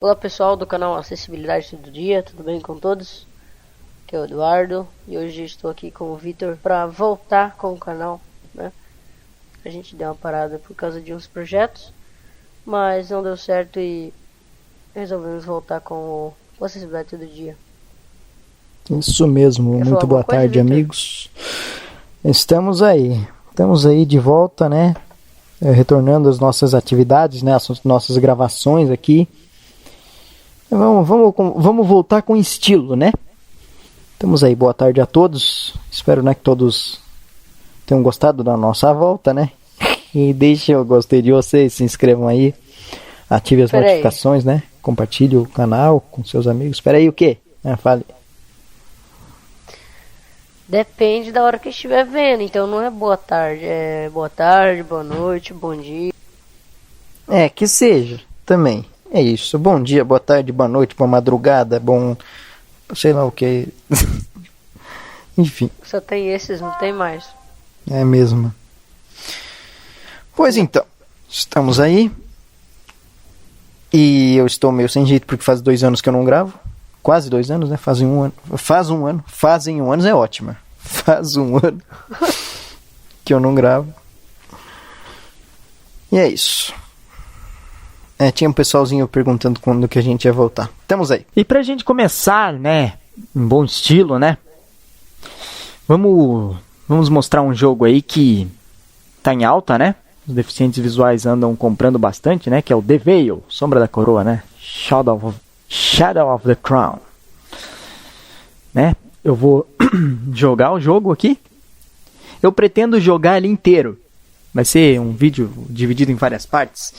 Olá pessoal do canal Acessibilidade Todo Dia, tudo bem com todos? Aqui é o Eduardo e hoje estou aqui com o Vitor para voltar com o canal, né? A gente deu uma parada por causa de uns projetos, mas não deu certo e resolvemos voltar com o Acessibilidade Todo Dia. Isso mesmo, Quer muito boa coisa, tarde, Victor? amigos. Estamos aí de volta, né? Retornando às nossas atividades, né? As nossas gravações aqui. Vamos voltar com estilo, né? Estamos aí, boa tarde a todos. Espero, né, que todos tenham gostado da nossa volta, né? E deixem o gostei de vocês, se inscrevam aí, ativem as notificações, né? Compartilhe o canal com seus amigos. Espera aí, o quê? Fale. Depende da hora que estiver vendo, então não é boa tarde, é boa tarde, boa noite, bom dia. Que seja, também. É isso. Bom dia, boa tarde, boa noite, boa madrugada, bom... sei lá o que. Enfim. Só tem esses, não tem mais. É mesmo. Pois então, estamos aí. E eu estou meio sem jeito porque faz 2 anos que eu não gravo. Quase 2 anos, né? Fazem um ano. Fazem um ano é ótima. Faz um ano que eu não gravo. E é isso. Tinha um pessoalzinho perguntando quando que a gente ia voltar. Estamos aí. E pra gente começar, né, em bom estilo, né, vamos mostrar um jogo aí que tá em alta, né, os deficientes visuais andam comprando bastante, né, que é o The Vale, Sombra da Coroa, né, Shadow of the Crown, né. Eu vou jogar o jogo aqui. Eu pretendo jogar ele inteiro. Vai ser um vídeo dividido em várias partes.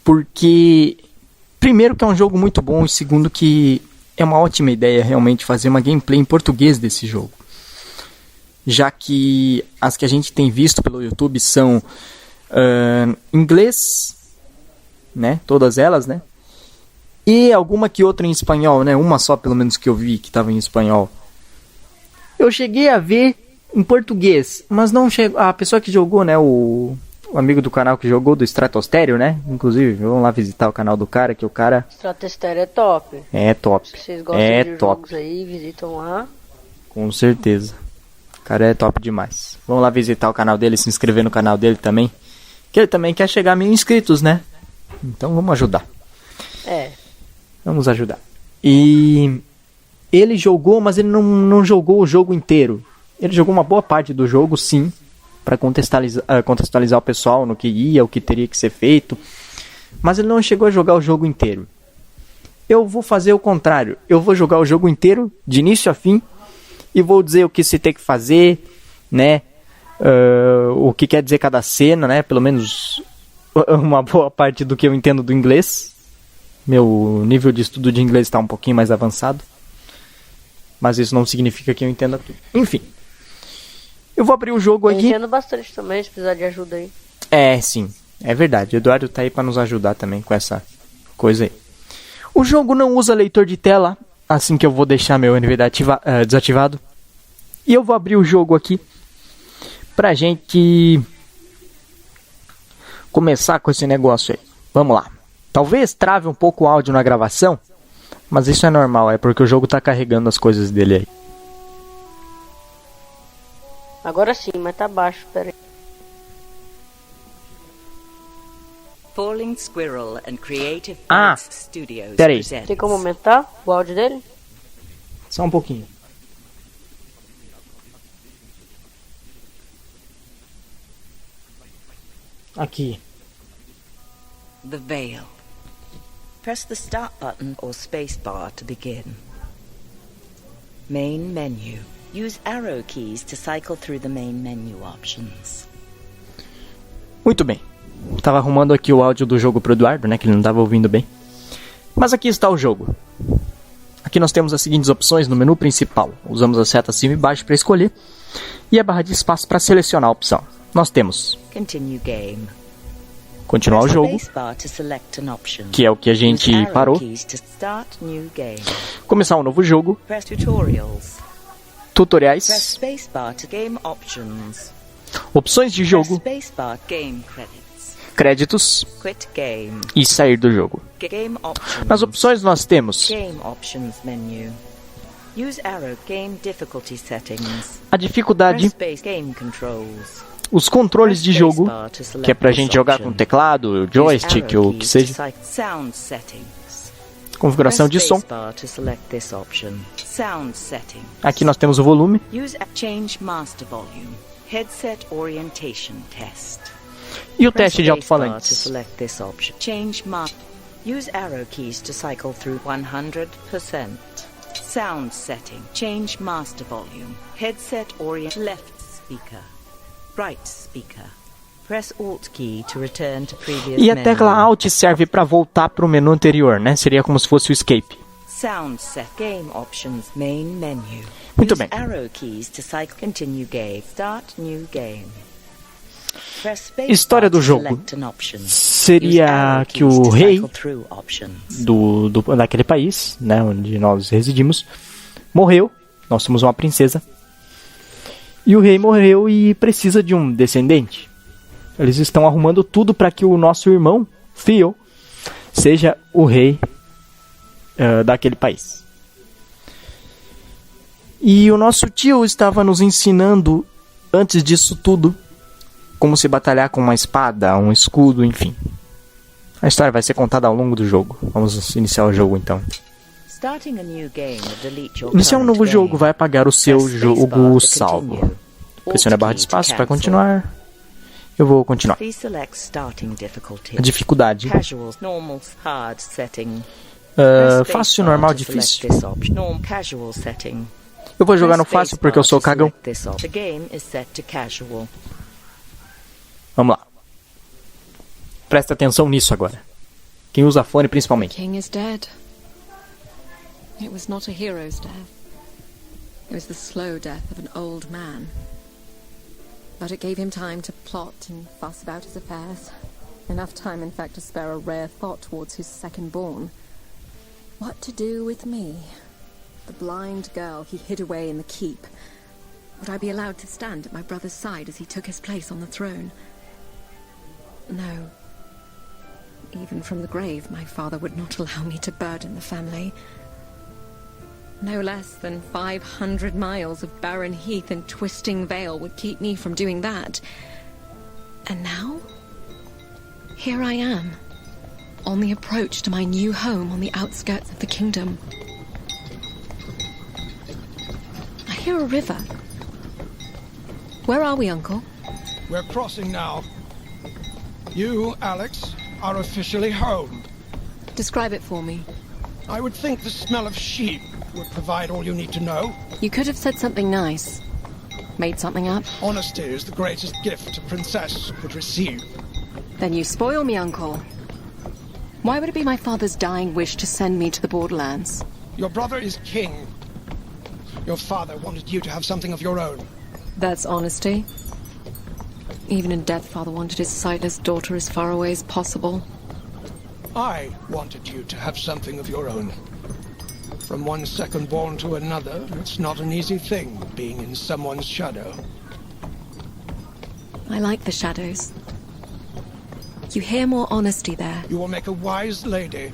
Porque, primeiro, que é um jogo muito bom, e segundo, que é uma ótima ideia realmente fazer uma gameplay em português desse jogo. Já que as que a gente tem visto pelo YouTube são inglês, né? Todas elas, né? E alguma que outra em espanhol, né? Uma só, pelo menos, que eu vi que estava em espanhol. Eu cheguei a ver em português, mas não chegou. A pessoa que jogou, né? O amigo do canal que jogou do Stratostério, né? Inclusive, vamos lá visitar o canal do cara, que o cara... Stratostério é top. É top. Se vocês gostam de jogos aí, visitam lá. Com certeza. O cara é top demais. Vamos lá visitar o canal dele, se inscrever no canal dele também. Que ele também quer chegar a 1000 inscritos, né? Então vamos ajudar. Vamos ajudar. E ele jogou, mas ele não jogou o jogo inteiro. Ele jogou uma boa parte do jogo, sim, para contextualizar o pessoal no que ia, o que teria que ser feito. Mas ele não chegou a jogar o jogo inteiro. Eu vou fazer o contrário. Eu vou jogar o jogo inteiro, de início a fim, e vou dizer o que se tem que fazer, né? O que quer dizer cada cena, né? Pelo menos uma boa parte do que eu entendo do inglês. Meu nível de estudo de inglês está um pouquinho mais avançado. Mas isso não significa que eu entenda tudo. Enfim. Eu vou abrir o jogo aqui. Eu entendo bastante também, se precisar de ajuda aí. Sim. É verdade. O Eduardo tá aí para nos ajudar também com essa coisa aí. O jogo não usa leitor de tela, assim que eu vou deixar meu NVDA desativado. E eu vou abrir o jogo aqui pra gente começar com esse negócio aí. Vamos lá. Talvez trave um pouco o áudio na gravação, mas isso é normal, é porque o jogo tá carregando as coisas dele aí. Agora sim, mas tá baixo, peraí. Falling Squirrel and Creative Arts Studios peraí. presents. Tem como aumentar o áudio dele? Só um pouquinho. Aqui. The Vale. Press the Start button or spacebar to begin. Main menu. Use arrow keys to cycle through the main menu options. Muito bem. Tava arrumando aqui o áudio do jogo pro Eduardo, né? Que ele não tava ouvindo bem. Mas aqui está o jogo. Aqui nós temos as seguintes opções no menu principal. Usamos a seta acima e baixo para escolher. E a barra de espaço para selecionar a opção. Nós temos Continue game. continuar o jogo, que é o que a gente parou. Começar um novo jogo. Tutoriais. Opções de jogo. créditos Quit game. e sair do jogo. Game options. Nas opções nós temos Game options menu. Use arrow. Game difficulty settings. a dificuldade, Press space. Game controls. os controles de jogo, que é pra gente jogar com teclado, joystick ou o que seja, Sound settings. configuração de som. Sound settings. Aqui nós temos o volume. Use change master volume. Headset orientation test. E o teste de alto-falantes. Change master. Use arrow keys to cycle through 100%. Sound setting. Change master volume. Headset orient left speaker. Right speaker. Press Alt key to return to previous E a menu. tecla Alt serve para voltar para o menu anterior, né? Seria como se fosse o escape. Sound set. Game options main menu. Muito Use bem. arrow keys to cycle continue game. Start new game. Press space História do bar to jogo select an option. Use seria arrow que keys o to rei cycle through options. daquele país, né, onde nós residimos, morreu. Nós somos uma princesa. E o rei morreu e precisa de um descendente. Eles estão arrumando tudo para que o nosso irmão, Theo, seja o rei daquele país. E o nosso tio estava nos ensinando, antes disso tudo, como se batalhar com uma espada, um escudo, enfim. A história vai ser contada ao longo do jogo. Vamos iniciar o jogo então. Starting a new game will delete your Iniciar um current novo game. jogo vai apagar o seu Press space bar jogo to salvo. continue. Pressione a Alt barra key de to espaço para cancel. continuar. Eu vou continuar. Please select starting difficulty. A dificuldade. Casual, normal, hard setting. Fácil, normal, difícil. Normal, casual setting. Eu vou jogar no Press fácil space porque eu bar sou to cagão. select this option. The game is set to casual. Vamos lá. Presta atenção nisso agora. Quem usa fone The principalmente. king is dead. It was not a hero's death. It was the slow death of an old man. But it gave him time to plot and fuss about his affairs. Enough time, in fact, to spare a rare thought towards his second-born. What to do with me? The blind girl he hid away in the keep. Would I be allowed to stand at my brother's side as he took his place on the throne? No. Even from the grave, my father would not allow me to burden the family. No less than 500 miles of barren heath and twisting vale would keep me from doing that. And now? Here I am, on the approach to my new home on the outskirts of the kingdom. I hear a river. Where are we, Uncle? We're crossing now. You, Alex, are officially home. Describe it for me. I would think the smell of sheep would provide all you need to know. You could have said something nice. Made something up. Honesty is the greatest gift a princess could receive. Then you spoil me, Uncle. Why would it be my father's dying wish to send me to the borderlands? Your brother is king. Your father wanted you to have something of your own. That's honesty. Even in death, father wanted his sightless daughter as far away as possible. I wanted you to have something of your own. From one second born to another, it's not an easy thing being in someone's shadow. I like the shadows. You hear more honesty there. You will make a wise lady,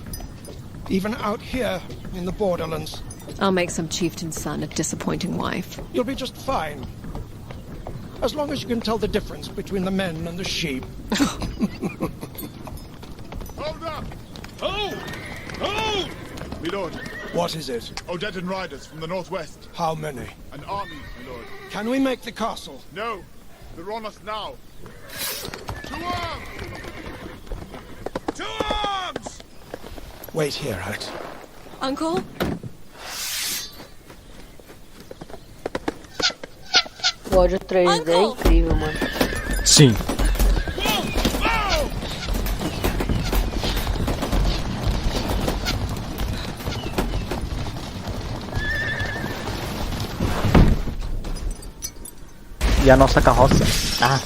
even out here in the borderlands. I'll make some chieftain's son a disappointing wife. You'll be just fine. As long as you can tell the difference between the men and the sheep. Hold up! Hold! Hold! My lord, What is it? Odedan riders from the northwest. How many? An army, my lord. Can we make the castle? No, they're on us now. To arms! To arms! Wait here, Alex. Uncle? O áudio 3D é incrível, mano. Sim. E a nossa carroça. Ah.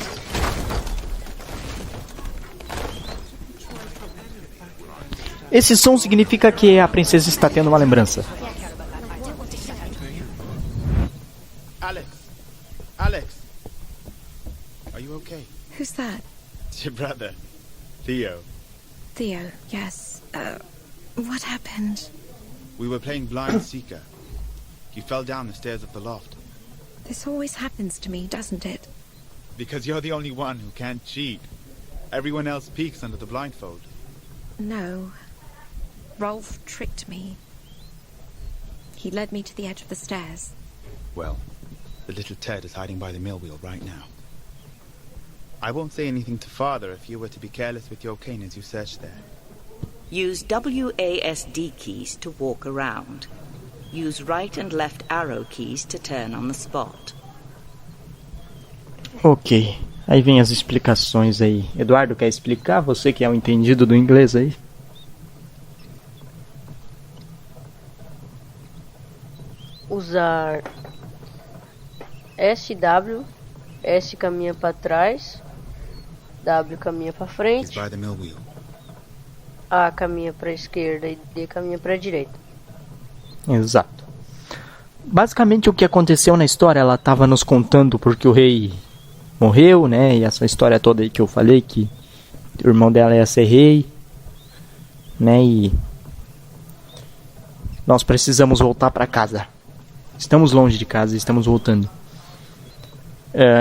Esse som significa que a princesa está tendo uma lembrança. Alex! Alex! Are you okay? Who's that? It's your brother. Theo. Theo, yes. What happened? We were playing Blind Seeker. You fell down the stairs of the loft. This always happens to me, doesn't it? Because you're the only one who can't cheat. Everyone else peeks under the blindfold. No. Rolf tricked me. He led me to the edge of the stairs. Well, the little Ted is hiding by the mill wheel right now. I won't say anything to Father if you were to be careless with your cane as you search there. Use WASD keys to walk around. Use right and left arrow keys to turn on the spot. Ok, aí vem as explicações aí. Eduardo, quer explicar? Você que é o entendido do inglês aí. Usar SW, S caminha para trás, W caminha para He's frente, by the mill wheel. A caminha para esquerda e D caminha para direita. Exato. Basicamente o que aconteceu na história, ela estava nos contando porque o rei morreu, né? E essa história toda aí que eu falei, que o irmão dela ia ser rei, né? E nós precisamos voltar para casa. Estamos longe de casa, estamos voltando.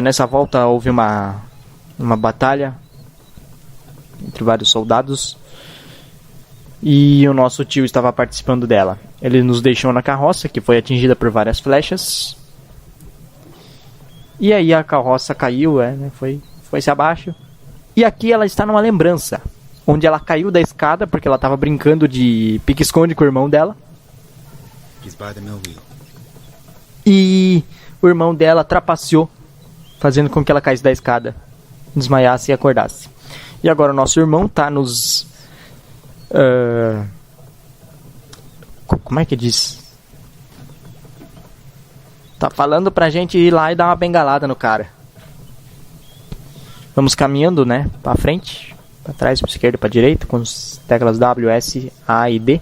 Nessa volta houve uma batalha entre vários soldados e o nosso tio estava participando dela. Ele nos deixou na carroça, que foi atingida por várias flechas. E aí a carroça caiu, né? Foi-se abaixo. E aqui ela está numa lembrança, onde ela caiu da escada porque ela estava brincando de pique-esconde com o irmão dela. He's by the mill wheel. E o irmão dela trapaceou, fazendo com que ela caísse da escada, desmaiasse e acordasse. E agora o nosso irmão está nos... como é que diz? Tá falando pra gente ir lá e dar uma bengalada no cara. Vamos caminhando, né? Pra frente, pra trás, pra esquerda, pra direita, com as teclas W, S, A e D.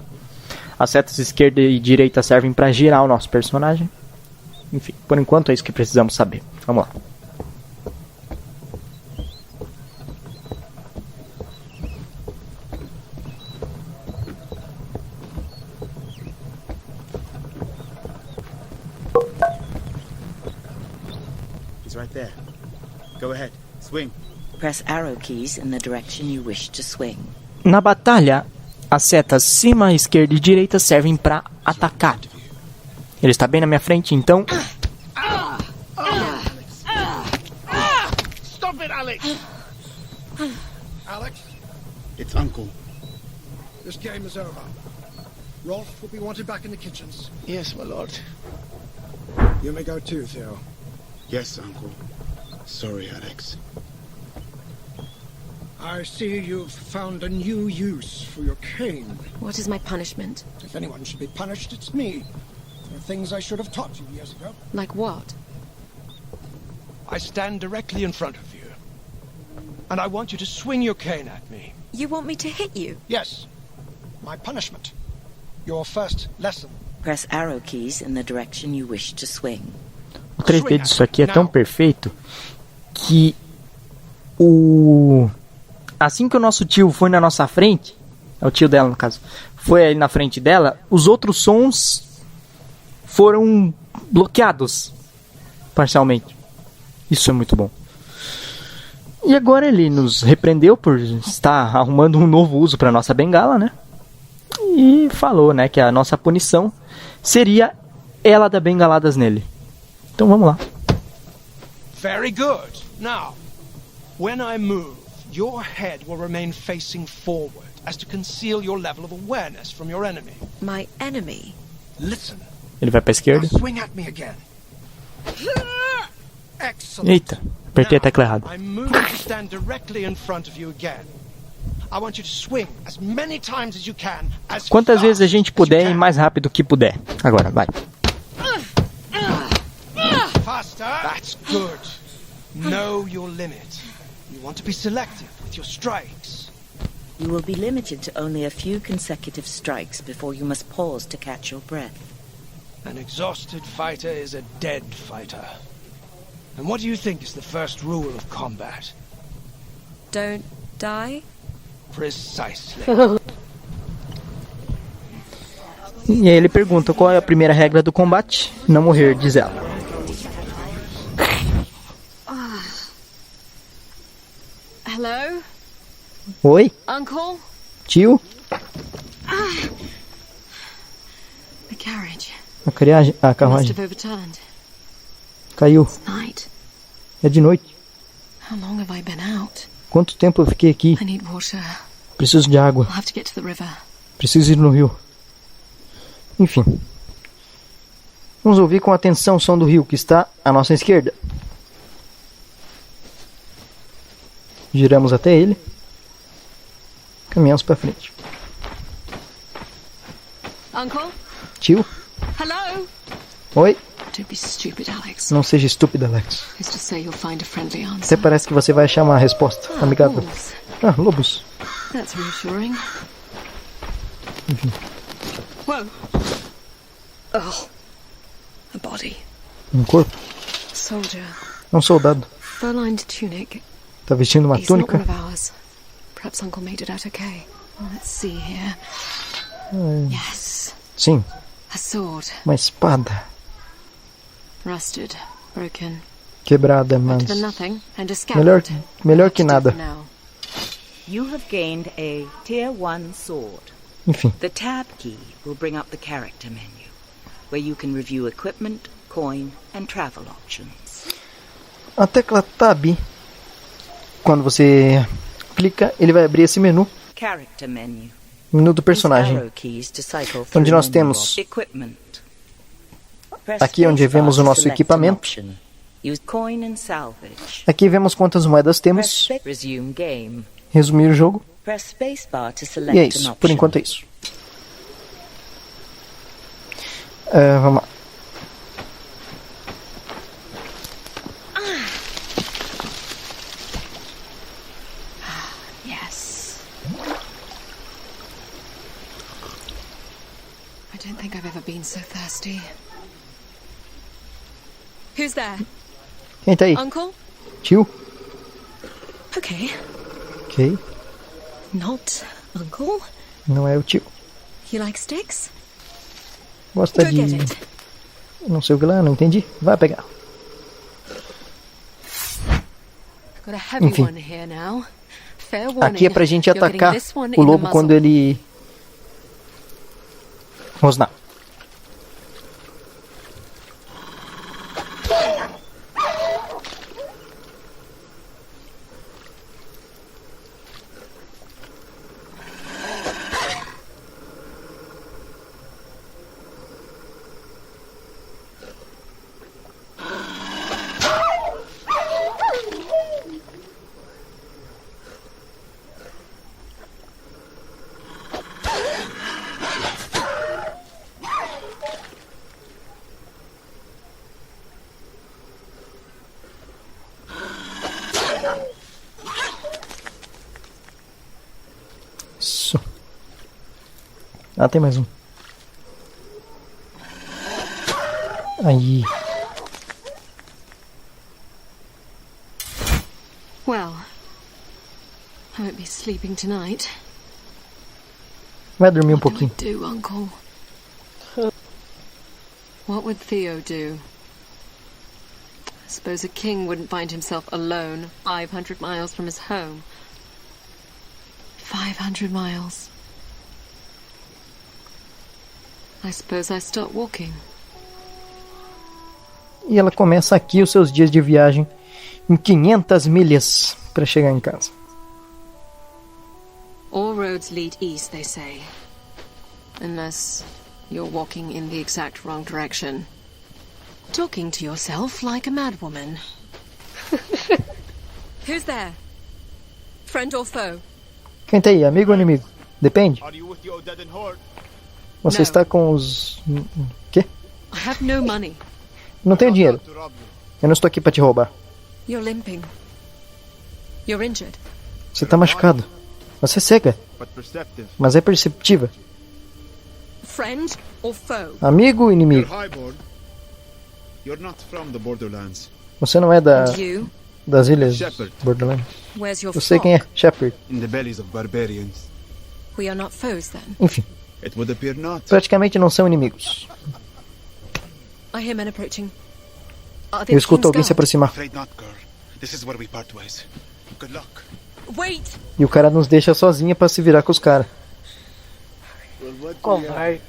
As setas esquerda e direita servem pra girar o nosso personagem. Enfim, por enquanto é isso que precisamos saber. Vamos lá. He's right there. Go ahead. Swing. Press arrow keys in the direction you wish to swing. Na batalha, as setas cima, esquerda e direita servem para atacar. Ele está bem na minha frente, então... Stop it, Alex! Alex, It's Uncle. this game is over. Rolf will be wanted back in the kitchens. Yes, my lord. You may go too, Theo. Yes, Uncle. Sorry, Alex. I see you've found a new use for your cane. What is my punishment? If anyone should be punished, it's me. For things I should have taught you years ago. Like what? I stand directly in front of you. And I want you to swing your cane at me. You want me to hit you? Yes. My punishment. Your first lesson. Press arrow keys in the direction you wish to swing. O 3D disso aqui é tão perfeito que assim que o nosso tio foi na nossa frente, é o tio dela no caso, foi aí na frente dela, os outros sons foram bloqueados parcialmente. Isso é muito bom. E agora ele nos repreendeu por estar arrumando um novo uso para nossa bengala, né? E falou, né, que a nossa punição seria ela dar bengaladas nele. Então vamos lá. Very good. Now, when I move, your head will remain facing forward as to conceal your level of awareness from your enemy. My enemy? Listen. Ele vai para a esquerda. Now swing at me again. Excellent. Eita, apertei a tecla errada. I'm moving to stand directly in front of you again. I want you to swing as many times as you can, as Quantas fast vezes a gente as you puder e can. mais rápido que puder. Agora, vai. Faster. That's good. Know your limit. You want to be selective with your strikes. You will be limited to only a few consecutive strikes before you must pause to catch your breath. An exhausted fighter is a dead fighter. And what do you think is the first rule of combat? Don't die? Precisely. E aí ele pergunta qual é a primeira regra do combate. Não morrer, diz ela. Hello, Oi, Uncle? tio. The carriage A must carruagem have overturned. caiu. Night. É de noite. How long have I been out? Quanto tempo eu fiquei aqui? I need water. Preciso de água. I'll have to get to the river. Preciso ir no rio. Enfim. Vamos ouvir com atenção o som do rio que está à nossa esquerda. Giramos até ele. Caminhamos para frente. Uncle? Tio? Hello? Oi? Don't be stupid, Alex. Não seja estúpida, Alex. Who's to say you'll find a friendly Até answer? parece que você vai achar uma resposta amigável. Wolves. Ah, lobos. That's reassuring. Whoa. Oh. A body. Um corpo. Soldier. Um soldado. Fur-lined tunic. Tá vestindo uma He's not túnica. one of ours. Perhaps Uncle made it out okay. Let's see here. Yes. Sim, A sword. uma espada. Rusted. Broken. Quebrada, mas... Better than nothing. And a scabbard. Melhor que nada. Now. You have gained a Tier 1 sword. Enfim. The tab key will bring up the character menu, where you can review equipment, coin, and travel options. A tecla Tab, quando você clica, ele vai abrir esse menu. Character menu. Menu do Use personagem. arrow keys to cycle Onde through nós menu temos equipment. Press aqui onde spacebar vemos o to nosso select an equipamento. option. Use coin and salvage. Aqui vemos quantas moedas temos. Resume game. Resumir o jogo. Press spacebar to select E é an isso. option. Por enquanto é isso. Vamos lá. Yes. I don't think I've ever been so thirsty. Who's there? Quem tá aí? Uncle? Tio? Okay. Ok. Not Uncle. Não é o tio. You like sticks? Gosta Go de... get it. Não sei o que lá, não entendi. Vai pegar. I've got a heavy Enfim. one here now. Fair warning. Aqui é pra gente You're getting atacar this one o in the lobo quando muzzle. ele... rosnar. Isso. Ah, tem mais um. Aí. Well, I won't be sleeping tonight. Vai dormir um What do I pouquinho. do, Uncle? What would Theo do? I suppose a king wouldn't find himself alone 500 miles from his home. 500 miles. I suppose I start walking. E ela começa aqui os seus dias de viagem em 500 milhas para chegar em casa. All roads lead east, they say. Unless you're walking in the exact wrong direction. Talking to yourself like a madwoman. Who's there? Friend or foe? Quem tá aí, amigo ou inimigo? Depende. Are you with your dead and horde? Você Não. está com os... Quê? I have no money. Não tenho dinheiro. To rob you. Eu não estou aqui para te roubar. You're limping. You're injured. Você tá machucado. Você é cega, But perceptive. mas é perceptiva. Friend or foe? Amigo ou inimigo? You're highborn. You're not from the borderlands. Você não é da... And you? das ilhas Shepherd. Borderlands. Where's your Eu sei quem é, Shepard. In the bellies of barbarians. We are not foes then. Enfim, It would appear not. praticamente não são inimigos. I hear men approaching. Are they Eu the escuto king's alguém se guard? aproximar. Afraid not, girl. This is where we part ways. Good luck. Wait! E o cara nos deixa sozinha pra se virar com os caras. Covarde.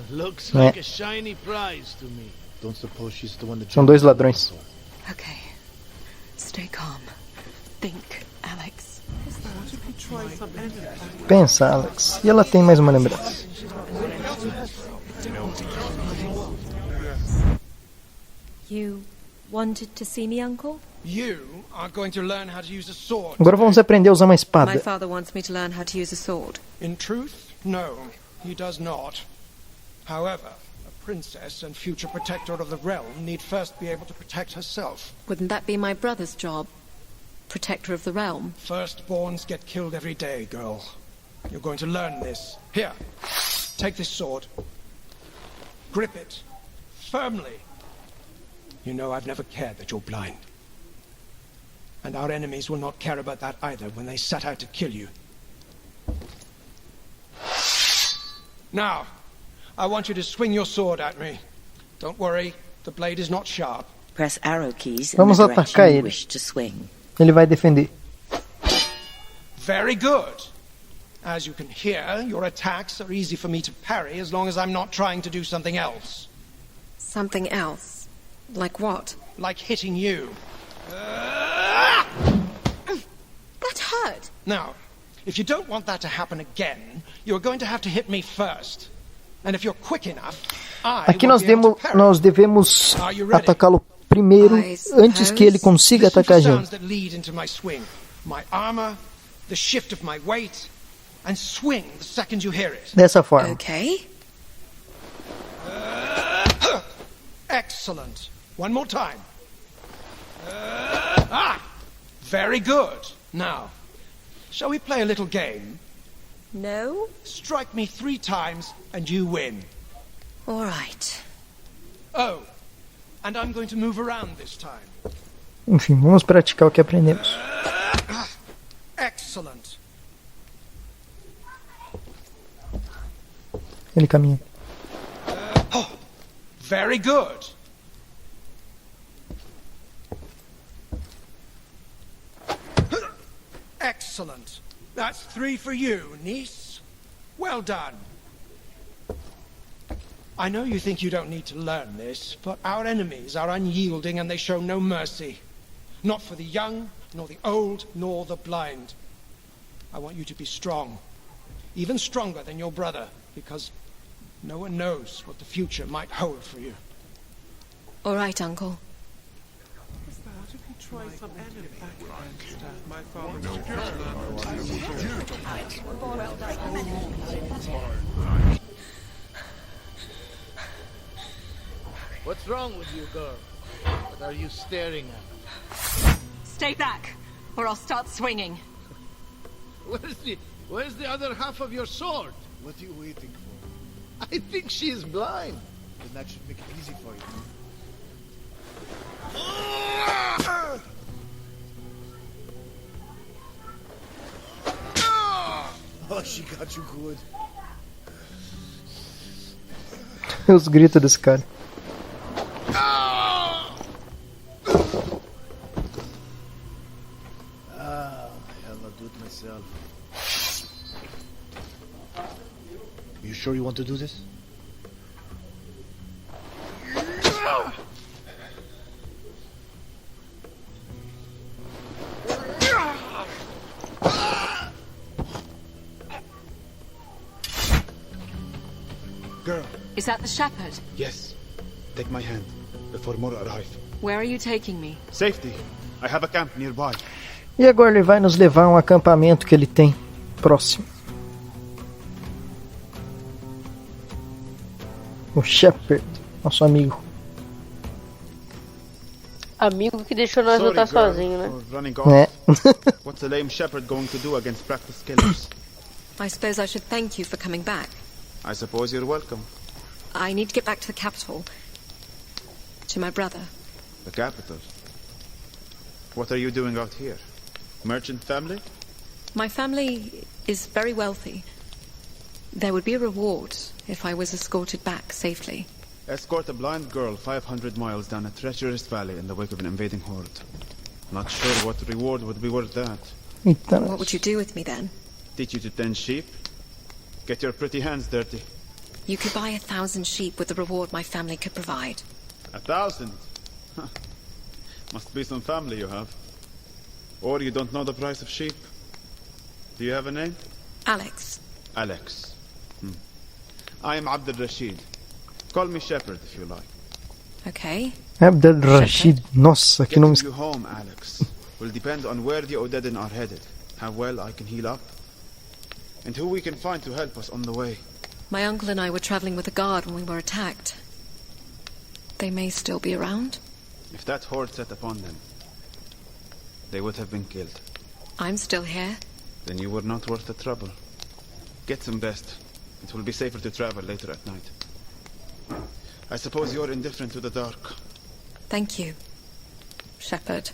Looks Yeah. like a shiny prize to me. Don't suppose she's the one that São dois ladrões. Okay. Stay calm. Think, Alex. Pensa, Alex. E ela tem mais uma lembrança. You wanted to see me, Uncle? You are going to learn how to use a sword. Agora vamos aprender a usar uma My espada. father wants me to learn how to use a sword. In truth, no, he does not. However, a princess and future protector of the realm need first be able to protect herself. Wouldn't that be my brother's job? Protector of the realm. Firstborns get killed every day, girl. You're going to learn this. Here, take this sword. Grip it firmly. You know I've never cared that you're blind. And our enemies will not care about that either when they set out to kill you. Now, I want you to swing your sword at me. Don't worry, the blade is not sharp. Press arrow keys in Vamos the atacar direction you ele. wish to swing. Ele vai defender. Very good. As you can hear, your attacks are easy for me to parry as long as I'm not trying to do something else. Something else. Like what? Like hitting you. That hurt. Now, if you don't want that to happen again, you're going to have to hit me first. And if you're quick enough, I Aqui will nós, be able to parry. nós devemos Are you ready? atacá-lo primeiro, antes que ele consiga Listen atacar a to sounds gente. that lead into my swing. My armor, the shift of my weight, and swing the second you hear it. Dessa forma. Okay. Excellent. One more time. Very good. Now, shall we play a little game? No? Strike me 3 times and you win. All right. Oh, and I'm going to move around this time. Enfim, vamos praticar o que aprendemos. Excellent. Ele caminha. Very good. Excellent. That's 3 for you, niece. Well done. I know you think you don't need to learn this, but our enemies are unyielding and they show no mercy. Not for the young, nor the old, nor the blind. I want you to be strong. Even stronger than your brother, because no one knows what the future might hold for you. All right, Uncle. What's wrong with you, girl? What are you staring at? Stay back, or I'll start swinging. Where's the other half of your sword? What are you waiting for? I think she is blind. Then that should make it easy for you. Oh, she got you good. Os gritos desse cara. Hell, I'll do it myself. You sure you want to do this? Girl, Is that the shepherd? yes. Take my hand before more arrive. Where are you taking me? Safety. I have a camp nearby. E agora ele vai nos levar a um acampamento que ele tem próximo. O Shepard, nosso amigo. Amigo que deixou nós Sorry, lutar girl, sozinho, né? for running off. É. What's a lame shepherd going to do against practiced killers? I suppose I should thank you for coming back. I suppose you're welcome. I need to get back to the capital. To my brother. The capital. What are you doing out here? Merchant family? My family is very wealthy. There would be a reward if I was escorted back safely. Escort a blind girl 500 miles down a treacherous valley in the wake of an invading horde. Not sure what reward would be worth that. What would you do with me then? Teach you to tend sheep? Get your pretty hands dirty. You could buy 1,000 sheep with the reward my family could provide. 1,000? Huh. Must be some family you have. Or you don't know the price of sheep. Do you have a name? Alex. Alex. I am Abdul Rashid. Call me Shepherd if you like. Okay. Abdul Rashid. Nossa, que nome. Getting you home, Alex, will depend on where the Odedin are headed, how well I can heal up, and who we can find to help us on the way. My uncle and I were traveling with a guard when we were attacked. They may still be around. If that horde set upon them, they would have been killed. I'm still here. Then you were not worth the trouble. Get some rest. It will be safer to travel later at night. I suppose you're indifferent to the dark. Thank you, Shepherd.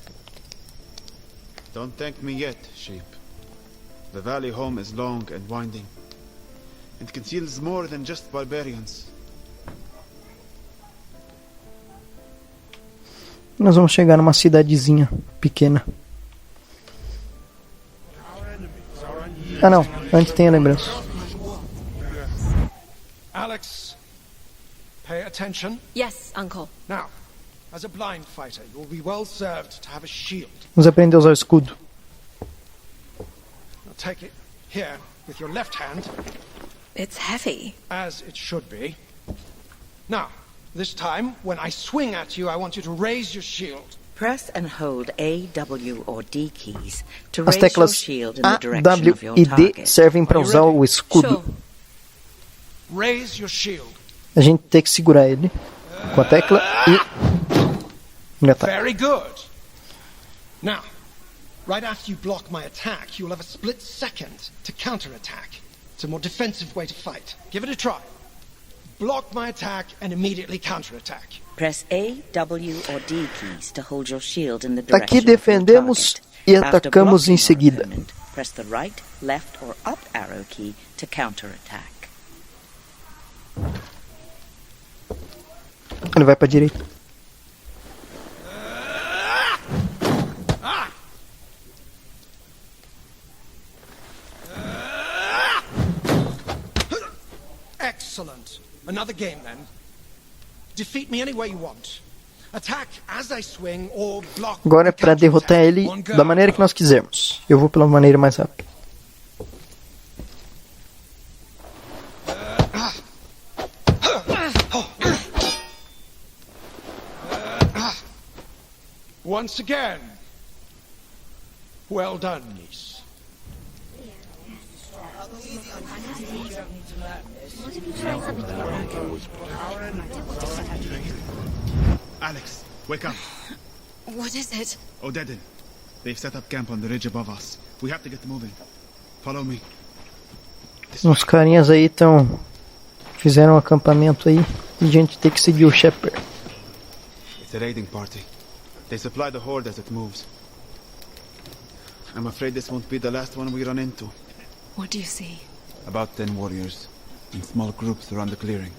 Don't thank me yet, sheep. The valley home is long and winding. It conceals more than just barbarians. Nós vamos chegar numa cidadezinha pequena. Ah não, antes tem a lembrança. Alex, pay attention. Yes, Uncle. Now, as a blind fighter, you will be well served to have a shield. Vamos aprender a usar o escudo. Now take it here with your left hand. It's heavy. As it should be. Now, this time, when I swing at you, I want you to raise your shield. Press and hold A, W or D keys to As raise your teclas shield in the A, direction W of your e D target. servem para usar o escudo. Sure. Raise your shield. A gente tem que segurar ele com a tecla e engatar. Very good. Now, right after you block my attack, you will have a split second to counterattack. It's a more defensive way to fight. Give it a try. Block my attack and immediately counterattack. Press A, W or D keys to hold your shield in the direction Aqui of your defendemos target. e After atacamos blocking em your seguida. opponent, press the right, left or up arrow key to counterattack. Ele vai para a direita. Excellent. Another game then. Defeat me any way you want. Attack as I swing or block. Agora é para derrotar ele da maneira que nós quisermos. Eu vou pela maneira mais rápida. Once again. Well done, niece. Alex, wake up. What is it? Odedin. They've set up camp on the ridge above us. We have to get moving. Follow me. Uns carinhas aí fizeram um acampamento aí e a gente tem que seguir o Shepherd. It's a raiding party. They supply the horde as it moves. I'm afraid this won't be the last one we run into. What do you see? About 10 warriors, in small groups around the clearing.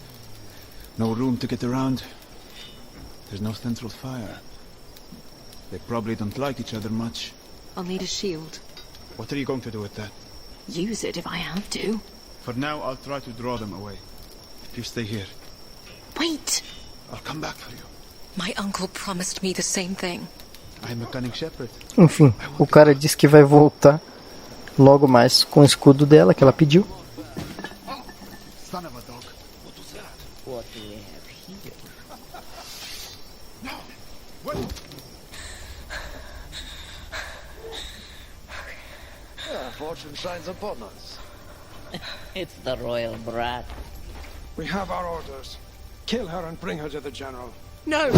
No room to get around. There's no central fire. They probably don't like each other much. I'll need a shield. What are you going to do with that? Use it if I have to. For now, I'll try to draw them away. You stay here. Wait! I'll come back for you. My uncle promised me the same thing. I'm a cunning shepherd. Enfim, o cara disse que vai voltar logo mais com o escudo dela que ela pediu. Son of a dog. What was that? What do we have here? No! What? Fortune shines upon us. It's the royal brat. We have our orders. Kill her and bring her to the general. No!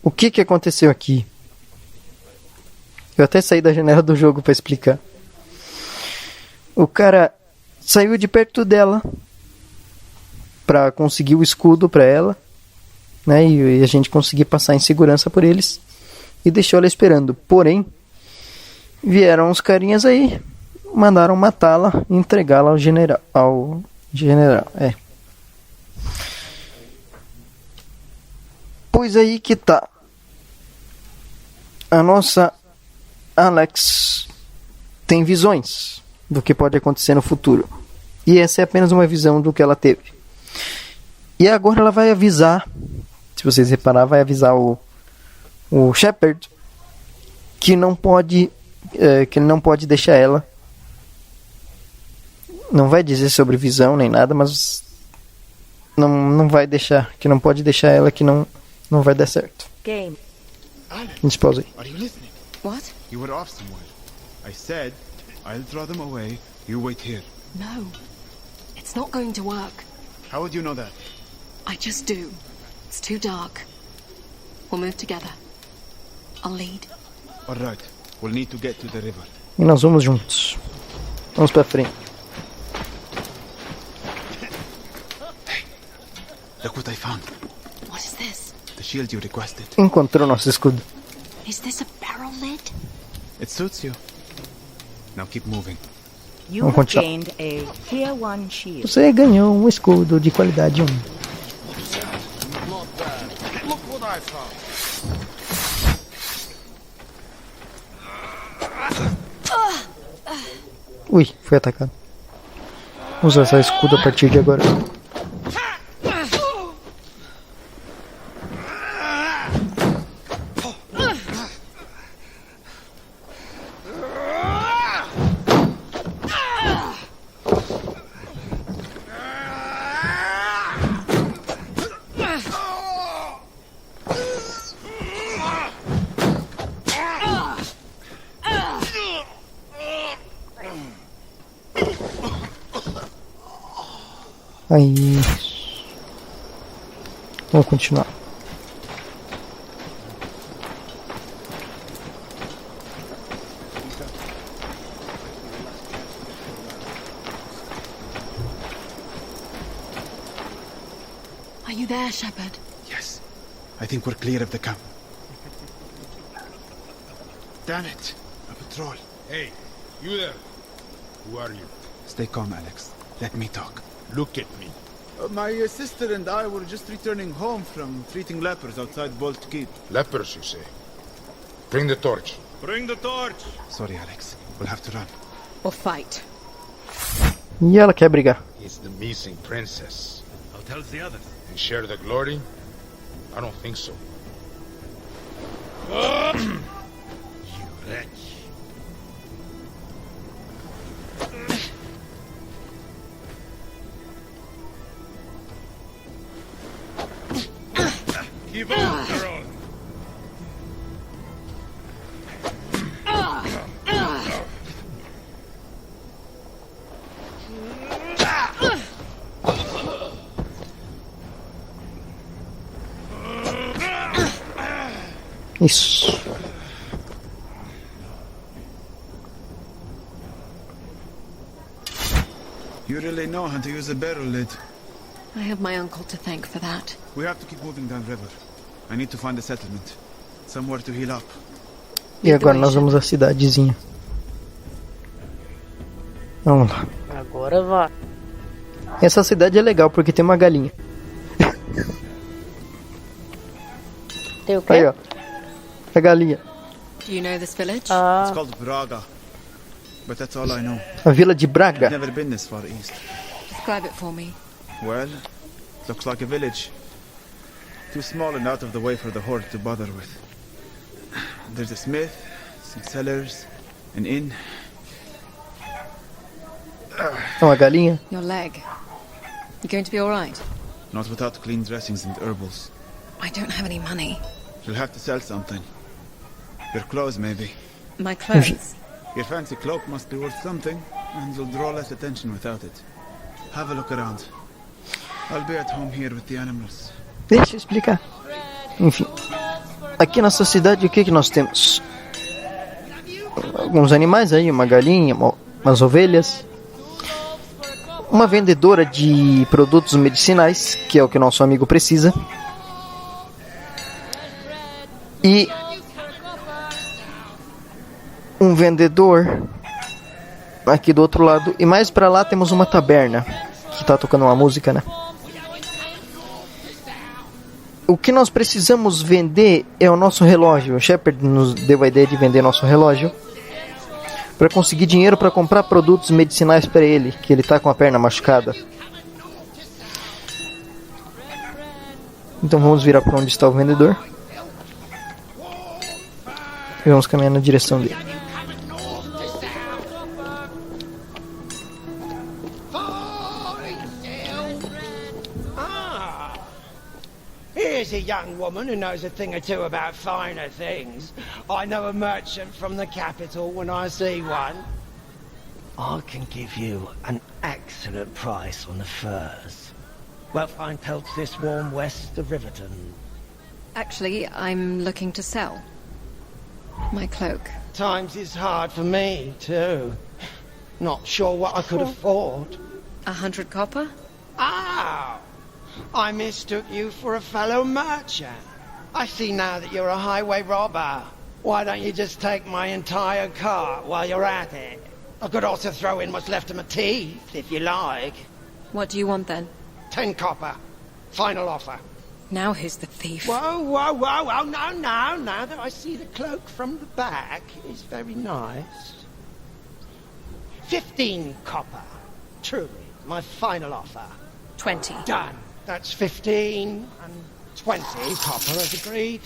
O que aconteceu aqui? Eu até saí da janela do jogo para explicar. O cara saiu de perto dela para conseguir o escudo para ela, né? E a gente conseguir passar em segurança por eles. E deixou ela esperando. Porém, vieram uns carinhas aí, mandaram matá-la e entregá-la ao general. Pois aí que tá. A nossa Alex tem visões do que pode acontecer no futuro. E essa é apenas uma visão do que ela teve. E agora ela vai avisar, se vocês reparar, vai avisar o Shepard que não pode deixar ela. Não vai dizer sobre visão nem nada, mas não vai deixar, que não pode deixar ela, que não vai dar certo. Game. A gente pausa aí. Are you listening? What? You were off somewhere. I said, I'll draw them away. You wait here. No. It's not going to work. How would you know that? I just do. It's too dark. We'll move together. I'll lead. All right. We'll need to get to the river. E nós vamos juntos. Vamos pra frente. Hey, look what I found. What is this? The shield you requested. Encontrou nosso escudo. Is this a barrel lid? It suits you. Now keep moving. You Vamos have continuar. gained a Tier 1 shield. Você ganhou um escudo de qualidade 1. Not bad. Look what I found. Ui, foi atacado. Vamos usar esse escudo a partir de agora. Aí. Vamos continuar. Are you there, Shepard? Yes. I think we're clear of the camp. Damn it. A patrol. Hey, you there. Who are you? Stay calm, Alex. Let me talk. Look at me. My sister and I were just returning home from treating lepers outside Bolt Keep. Lepers, you say? Bring the torch. Bring the torch. Sorry, Alex. We'll have to run. Or fight? E ela quer brigar. It's the missing princess. I'll tell the others. And share the glory? I don't think so. You wretch. Keep on, Carol. Isso. You really know how to use a barrel lid. I have my uncle to thank for that. We have to keep moving downriver. I need to find a settlement. Somewhere to heal up. E agora nós vamos à cidadezinha. Vamos lá. Agora vai. Essa cidade é legal porque tem uma galinha. Tem o quê? Aí, ó. A galinha. Do you know this village? It's Ah, called Braga. But that's all I know. A vila de I've Braga. never been this far east. Describe it for me. Well, it looks like a village. Too small and out of the way for the horde to bother with. There's a smith, some cellars, an inn. É uma galinha. Your leg. You going to be alright? Not without clean dressings and herbals. I don't have any money. You'll have to sell something. Your clothes, maybe. My clothes. Your fancy cloak must be worth something, and you'll draw less attention without it. Have a look around. I'll be at home here with the animals. Deixa eu explicar. Enfim. Aqui nessa cidade o que que nós temos? Alguns animais aí, uma galinha, umas ovelhas. uma vendedora de produtos medicinais, que é o que o nosso amigo precisa, e um vendedor aqui do outro lado, e mais pra lá temos uma taberna que tá tocando uma música, né? O que nós precisamos vender é o nosso relógio. O Shepard nos deu a ideia de vender nosso relógio para conseguir dinheiro para comprar produtos medicinais para ele, que ele tá com a perna machucada. Então vamos virar para onde está o vendedor e vamos caminhar na direção dele. Here's a young woman who knows a thing or two about finer things. I know a merchant from the capital when I see one. I can give you an excellent price on the furs. Well, find pelts this warm west of Riverton. Actually, I'm looking to sell my cloak. Times is hard for me, too. Not sure what I could afford. 100 copper? Ah! I mistook you for a fellow merchant. I see now that you're a highway robber. Why don't you just take my entire cart while you're at it? I could also throw in what's left of my teeth, if you like. What do you want then? 10 copper. Final offer. Now who's the thief? Whoa, whoa, whoa, whoa, no, no. Now that I see the cloak from the back, it's very nice. 15 copper. Truly, my final offer. 20. Done. That's 15 and 20 copper as agreed.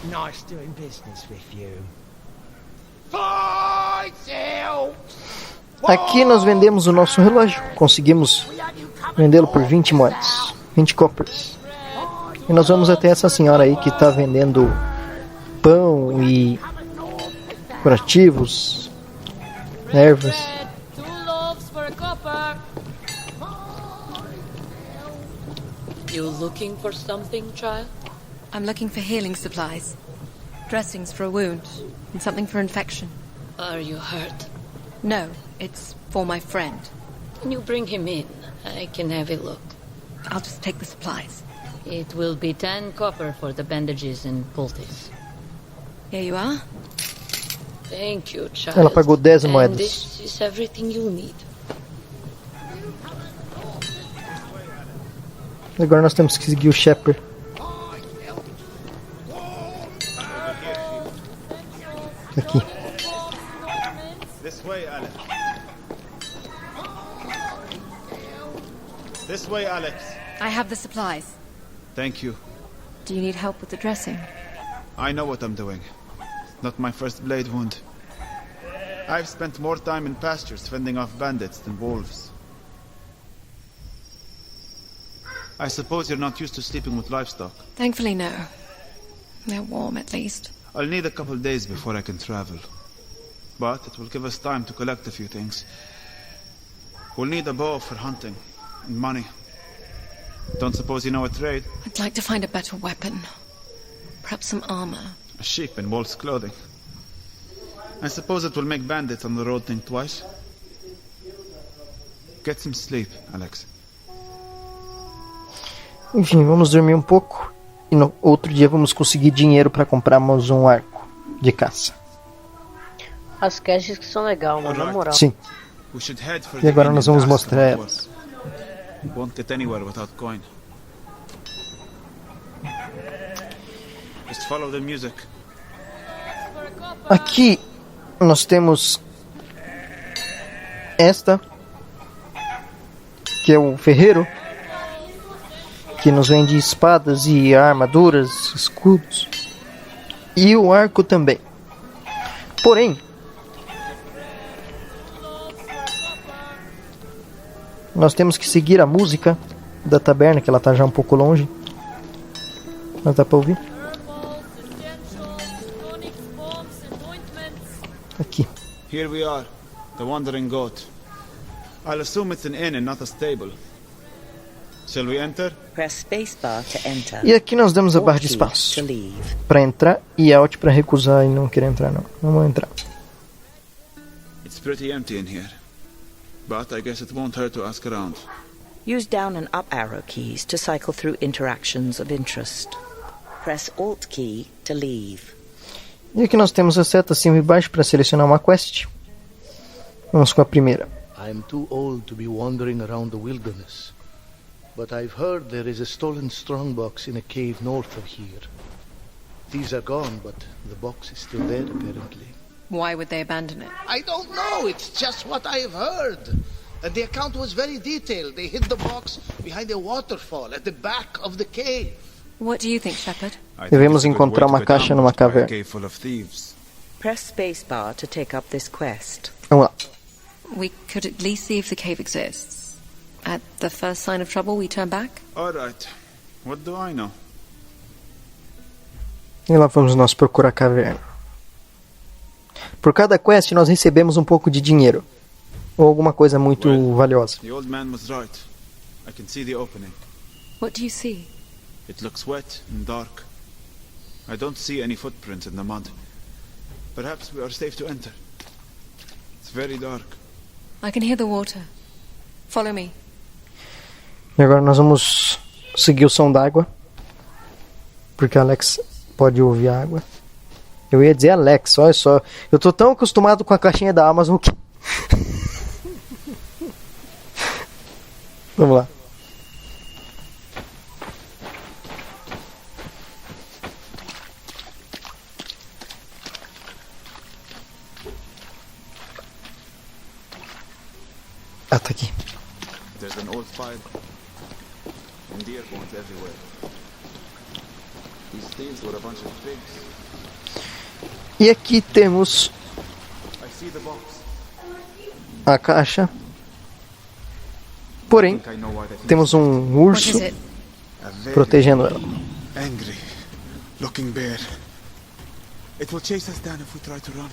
Nice doing business with you. Aqui nós vendemos o nosso relógio. Conseguimos vendê-lo por 20 moedas. 20 coppers. E nós vamos até essa senhora aí que está vendendo pão e curativos, ervas. You looking for something, child? I'm looking for healing supplies. Dressings for a wound, and something for infection. Are you hurt? No, it's for my friend. Can you bring him in? I can have a look. I'll just take the supplies. It will be 10 copper for the bandages and poultice. Here you are. Thank you, child. Ela pagou 10 moedas. And this is everything you need. Agora nós temos que seguir o Shepard. Aqui. This way, Alex. This way, Alex. I have the supplies. Thank you. Do you need help with the dressing? I know what I'm doing. Not my first blade wound. I've spent more time in pastures fending off bandits than wolves. I suppose you're not used to sleeping with livestock. Thankfully, no. They're warm, at least. I'll need a couple days before I can travel. But it will give us time to collect a few things. We'll need a bow for hunting, and money. Don't suppose you know a trade? I'd like to find a better weapon. Perhaps some armor. A sheep in wolf's clothing. I suppose it will make bandits on the road think twice. Get some sleep, Alex. Enfim, vamos dormir um pouco e no outro dia vamos conseguir dinheiro para comprarmos um arco de caça. As caixas que são legais, mano, na moral. Sim. E agora nós vamos mostrar elas. Won't get anywhere without coin. Just follow the music. Aqui nós temos esta, que é o ferreiro, que nos vende espadas e armaduras, escudos, e o arco também. Porém, nós temos que seguir a música da taberna, que ela está já um pouco longe. Mas dá para ouvir? Aqui. Here we are, the wandering goat. I'll assume it's an inn and not a stable. Shall we enter? Press spacebar to enter. E aqui nós damos a barra de espaço para entrar e Alt para recusar e não querer entrar não. Não vou entrar. It's pretty empty in here. But I guess it won't hurt to ask around. Use down and up arrow keys to cycle through interactions of interest. Press Alt key to leave. E aqui nós temos a seta acima e baixo para selecionar uma quest. Vamos com a primeira. I'm too old to be wandering around the wilderness, but I've heard there is a stolen strongbox in a cave north of here. Thieves are gone, but the box is still there apparently. Why would they abandon it? I don't know, it's just what I've heard. And the account was very detailed. They hid the box behind a waterfall at the back of the cave. What do you think, Shepard? Devemos encontrar uma caixa numa caverna. Press spacebar to take up this quest. Vamos lá. We could at least see if the cave exists. At the first sign of trouble, we turn back? Alright. What do I know? E lá vamos nós procurar a caverna. Por cada quest nós recebemos um pouco de dinheiro. Ou alguma coisa muito valiosa. The old man was right. I can see the opening. What do you see? It looks wet and dark. I don't see any footprints in the mud. Perhaps we are safe to enter. It's very dark. I can hear the water. Follow me. E agora nós vamos seguir o som d'água. Porque Alex pode ouvir a água. Eu ia dizer Alex, olha só. Eu tô tão acostumado com a caixinha da Amazon que... Vamos lá. Ah, tá aqui. There's an old fire and deer bones everywhere. These thieves were a bunch of pigs. E aqui temos I see the box. a caixa. Porém, temos um urso protegendo ela. Angry looking bear. It will chase us down if we try to run.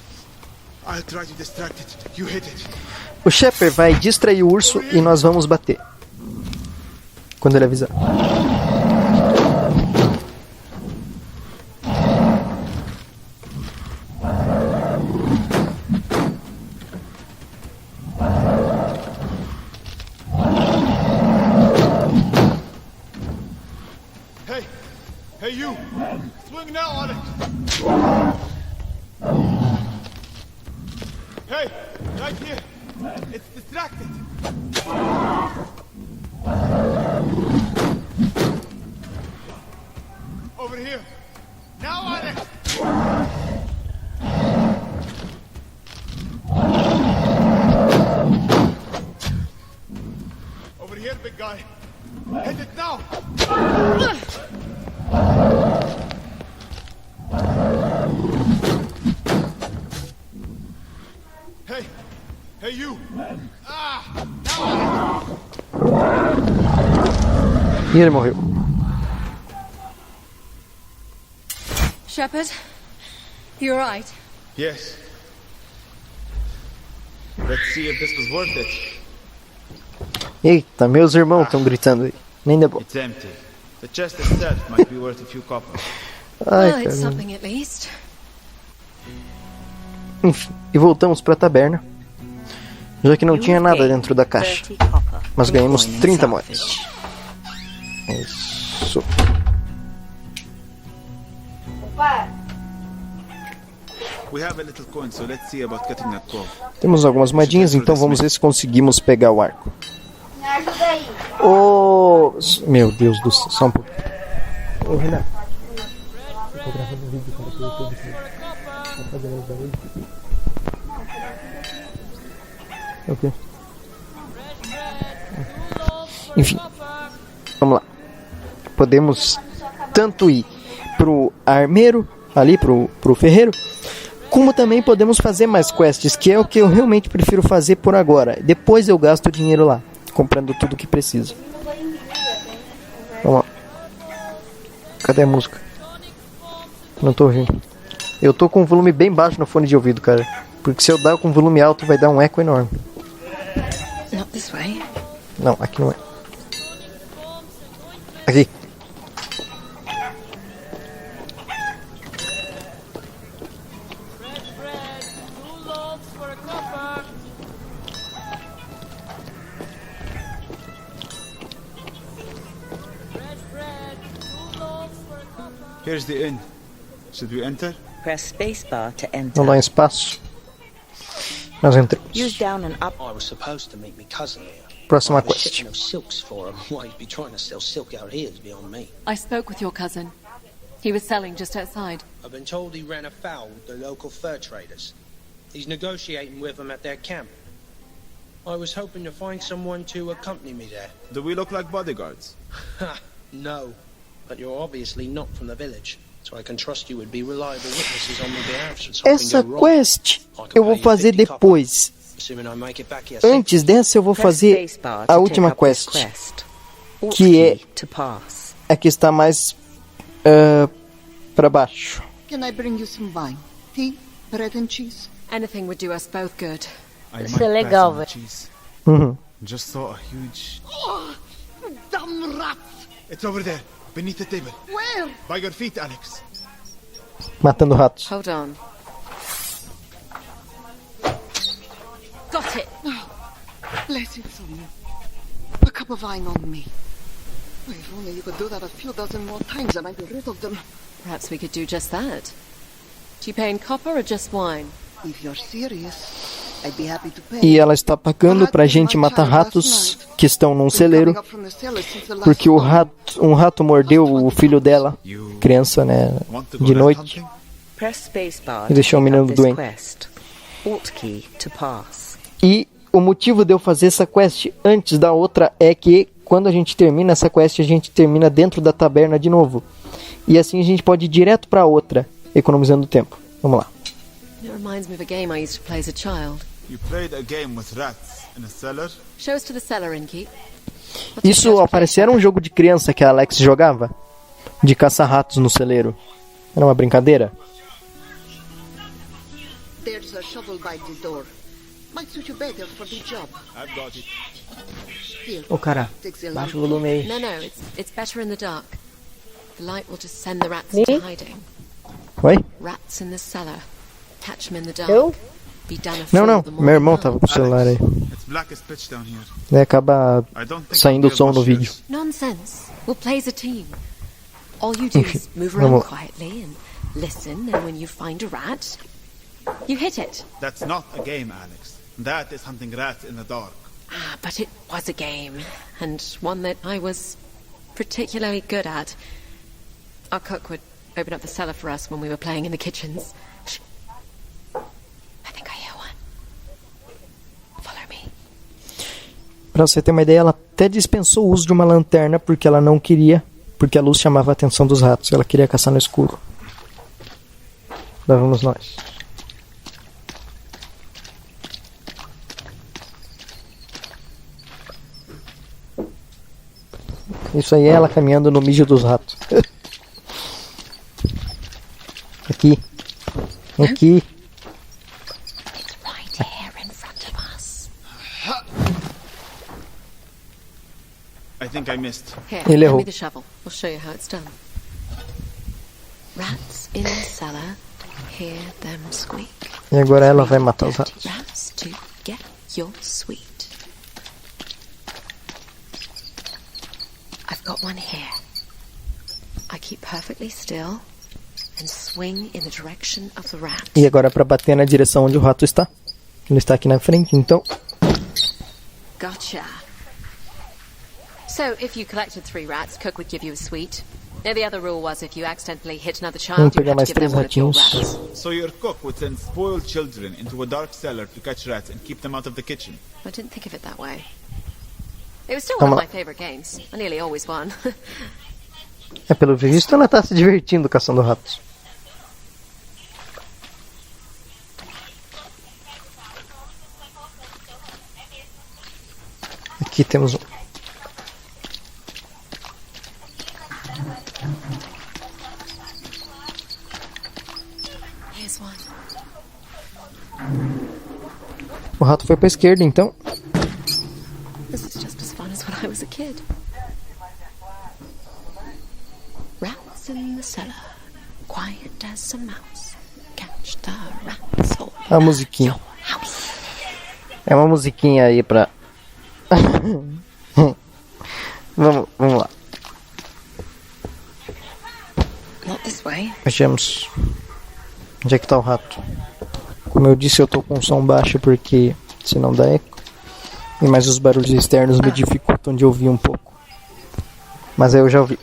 I'll try to distract it. You hit it. O Shepard vai distrair o urso e nós vamos bater. Quando ele avisar. Hey you! Swing now on it! Hey! Right here! It's distracted! Over here! Now on it! Over here, big guy! Hit it now! Hey you! E ele morreu. Shepard, you alright? Yes. Let's see if this was worth it. Eita, meus irmãos estão gritando aí. Nem dá bom. It's empty. The chest itself might be worth a few copper. Well, it's something at least. Enfim, e voltamos para a taberna. Já que não tinha nada dentro da caixa. Mas ganhamos 30 moedas. Isso. Temos algumas moedinhas, então vamos ver se conseguimos pegar o arco. Me ajuda aí. Oh, meu Deus do céu, só um pouco. Ô Renato, eu tô gravando um vídeo para o YouTube. Tá fazendo barulho? Ok. Enfim, vamos lá. Podemos tanto ir pro armeiro, ali pro ferreiro, como também podemos fazer mais quests, que é o que eu realmente prefiro fazer por agora. Depois eu gasto o dinheiro lá, comprando tudo que preciso. Vamos lá. Cadê a música? Não tô ouvindo. Eu tô com o volume bem baixo no fone de ouvido, cara. Porque se eu dar com volume alto vai dar um eco enorme. Not this way. Não, aqui não é. Aqui. Here's the inn. Should we enter? Press spacebar to enter. Vamos dar um espaço. Nós entramos. Use down and up. I was supposed to meet my cousin here. Próxima I was quest. shipping those silks for him. Why he'd be trying to sell silk out here is beyond me. I spoke with your cousin. He was selling just outside. I've been told he ran afoul with the local fur traders. He's negotiating with them at their camp. I was hoping to find someone to accompany me there. Do we look like bodyguards? Ha! No. But you're obviously not from the village. So I can trust you would be reliable witnesses on my behalf should something Essa go wrong. quest eu vou fazer depois. Assuming I make it back here Antes dessa eu vou fazer a última quest, que é a que está mais para baixo. Can I bring you some wine? Tea? Bread and cheese? Anything would do us both good. Isso é legal, velho. Uhum. Just saw a huge... Oh, damn rats! It's over there, beneath the table. Where? By your feet, Alex. Matando ratos. Hold on. Got it. Oh, blessings on you. A cup of wine on me. Well, if only you could do that a few dozen more times and I'd be rid of them. Perhaps we could do just that. Do you pay in copper or just wine? If you're serious, I'd be happy to pay. E ela está pagando pra gente matar ratos que estão num celeiro, porque um rato mordeu o filho dela, criança, né, de noite, e deixou o menino doente. E o motivo de eu fazer essa quest antes da outra é que quando a gente termina essa quest, a gente termina dentro da taberna de novo. E assim a gente pode ir direto pra outra, economizando tempo. Vamos lá. It reminds me of a game I used to play as a child. You played a game with rats in a cellar? Show us to the cellar, Inky. Isso, ao parecer, era um jogo de criança que a Alex jogava, de caçar ratos no celeiro. Era uma brincadeira. There's a shovel by the door. Might suit you better for the job. I've got it. Here. Ô, cara, baixa o volume aí. No, it's better in the dark. The light will just send the rats into hiding. Oi? Rats in the cellar. Catch them in the dark. Eu? Be done a Não, fool meu irmão tava com o celular aí. It's black as pitch down here. Daí acaba saindo o som no vídeo. Nonsense. We'll play as a team. All you do is move around quietly and listen, and when you find a rat, you hit it. That's not a game, Alex. That is hunting rats in the dark. Ah, but it was a game, and one that I was particularly good at. Our cook would open up the cellar for us when we were playing in the kitchens. Shh. I think I hear one. Follow me. Pra você ter uma ideia, ela até dispensou o uso de uma lanterna porque ela não queria, porque a luz chamava a atenção dos ratos. Ela queria caçar no escuro. Lá vamos nós. Isso aí é ela caminhando no mijo dos ratos. Aqui. Aqui. Right here in front of us. I think I missed. Here, Ele hand errou. me the shovel. We'll show you how it's done. Rats in the cellar. Hear them squeak. E agora ela vai matar os ratos. Rats to get your sweet. I've got one here. I keep perfectly still and swing in the direction of the rat. E agora é pra bater na direção onde o rato está. Ele está aqui na frente, então. Gotcha. So, if you collected 3 rats, Cook would give you a sweet. Now, the other rule was if you accidentally hit another child, Vamos you pegar had to mais give them 3 one of your ratinhos. rats. So your cook would send spoiled children into a dark cellar to catch rats and keep them out of the kitchen. I didn't think of it that way. It was still one of my favorite games. I nearly always won. É, pelo visto ela tá se divertindo caçando ratos. Aqui temos um. Here's one. O rato foi pra esquerda, então. This is just as fun as when I was a kid. Rats in the cellar, quiet as a mouse. Catch the rats all A musiquinha. house. É uma musiquinha aí pra. vamos lá. Not this This way. Vejamos. Onde é que tá o rato? Como eu disse, eu tô com o som baixo porque senão dá eco. E mais os barulhos externos me dificultam de ouvir um pouco. Mas aí eu já ouvi.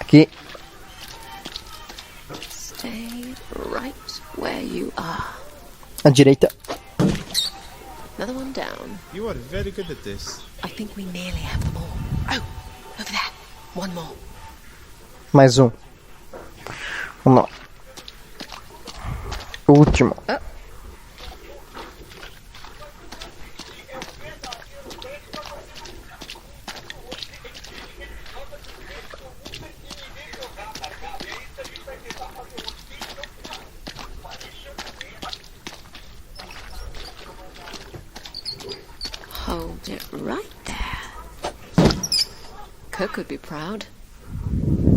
Aqui. Stay right where you are. À direita. Another one down. You are very good at this. I think we nearly have them all. Oh, over there. One more. Mais um. Vamos lá. O último. Hold it right there. Cook would be proud.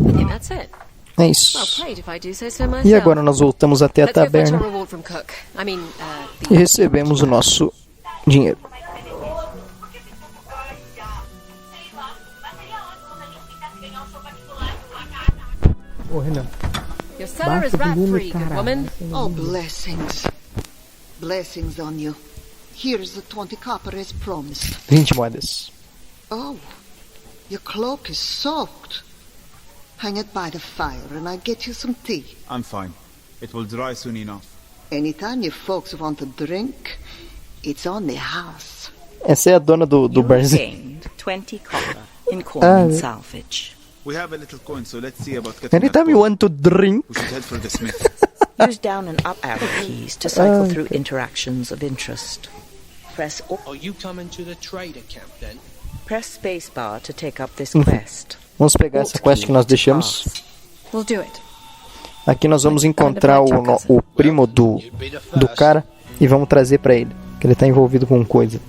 I think that's it. É isso. Well played, if I do say so myself. E agora nós voltamos até a Let's go fetch taberna our reward from Cook. I mean, e recebemos o nosso dinheiro. Ô, Renan. Your cellar is rat free, good woman. Oh, blessings. Blessings on you. Here's the 20 copper as promised. 20 moedas. Oh, your cloak is soaked. Hang it by the fire and I'll get you some tea. I'm fine. It will dry soon enough. Anytime you folks want a drink, it's on the house. Essa é a dona do barzinho. Gained 20 copper in corn and salvage. We have a little coin, so let's see about getting Anytime you want to drink. We should head for the smith. Use down and up arrow keys to cycle through interactions of interest. Press Are you coming to the trader camp then? Press spacebar to take up this quest. Vamos pegar essa quest que nós deixamos. We'll do it. Aqui nós vamos encontrar o primo do cara e vamos trazer pra ele, que ele tá envolvido com coisa.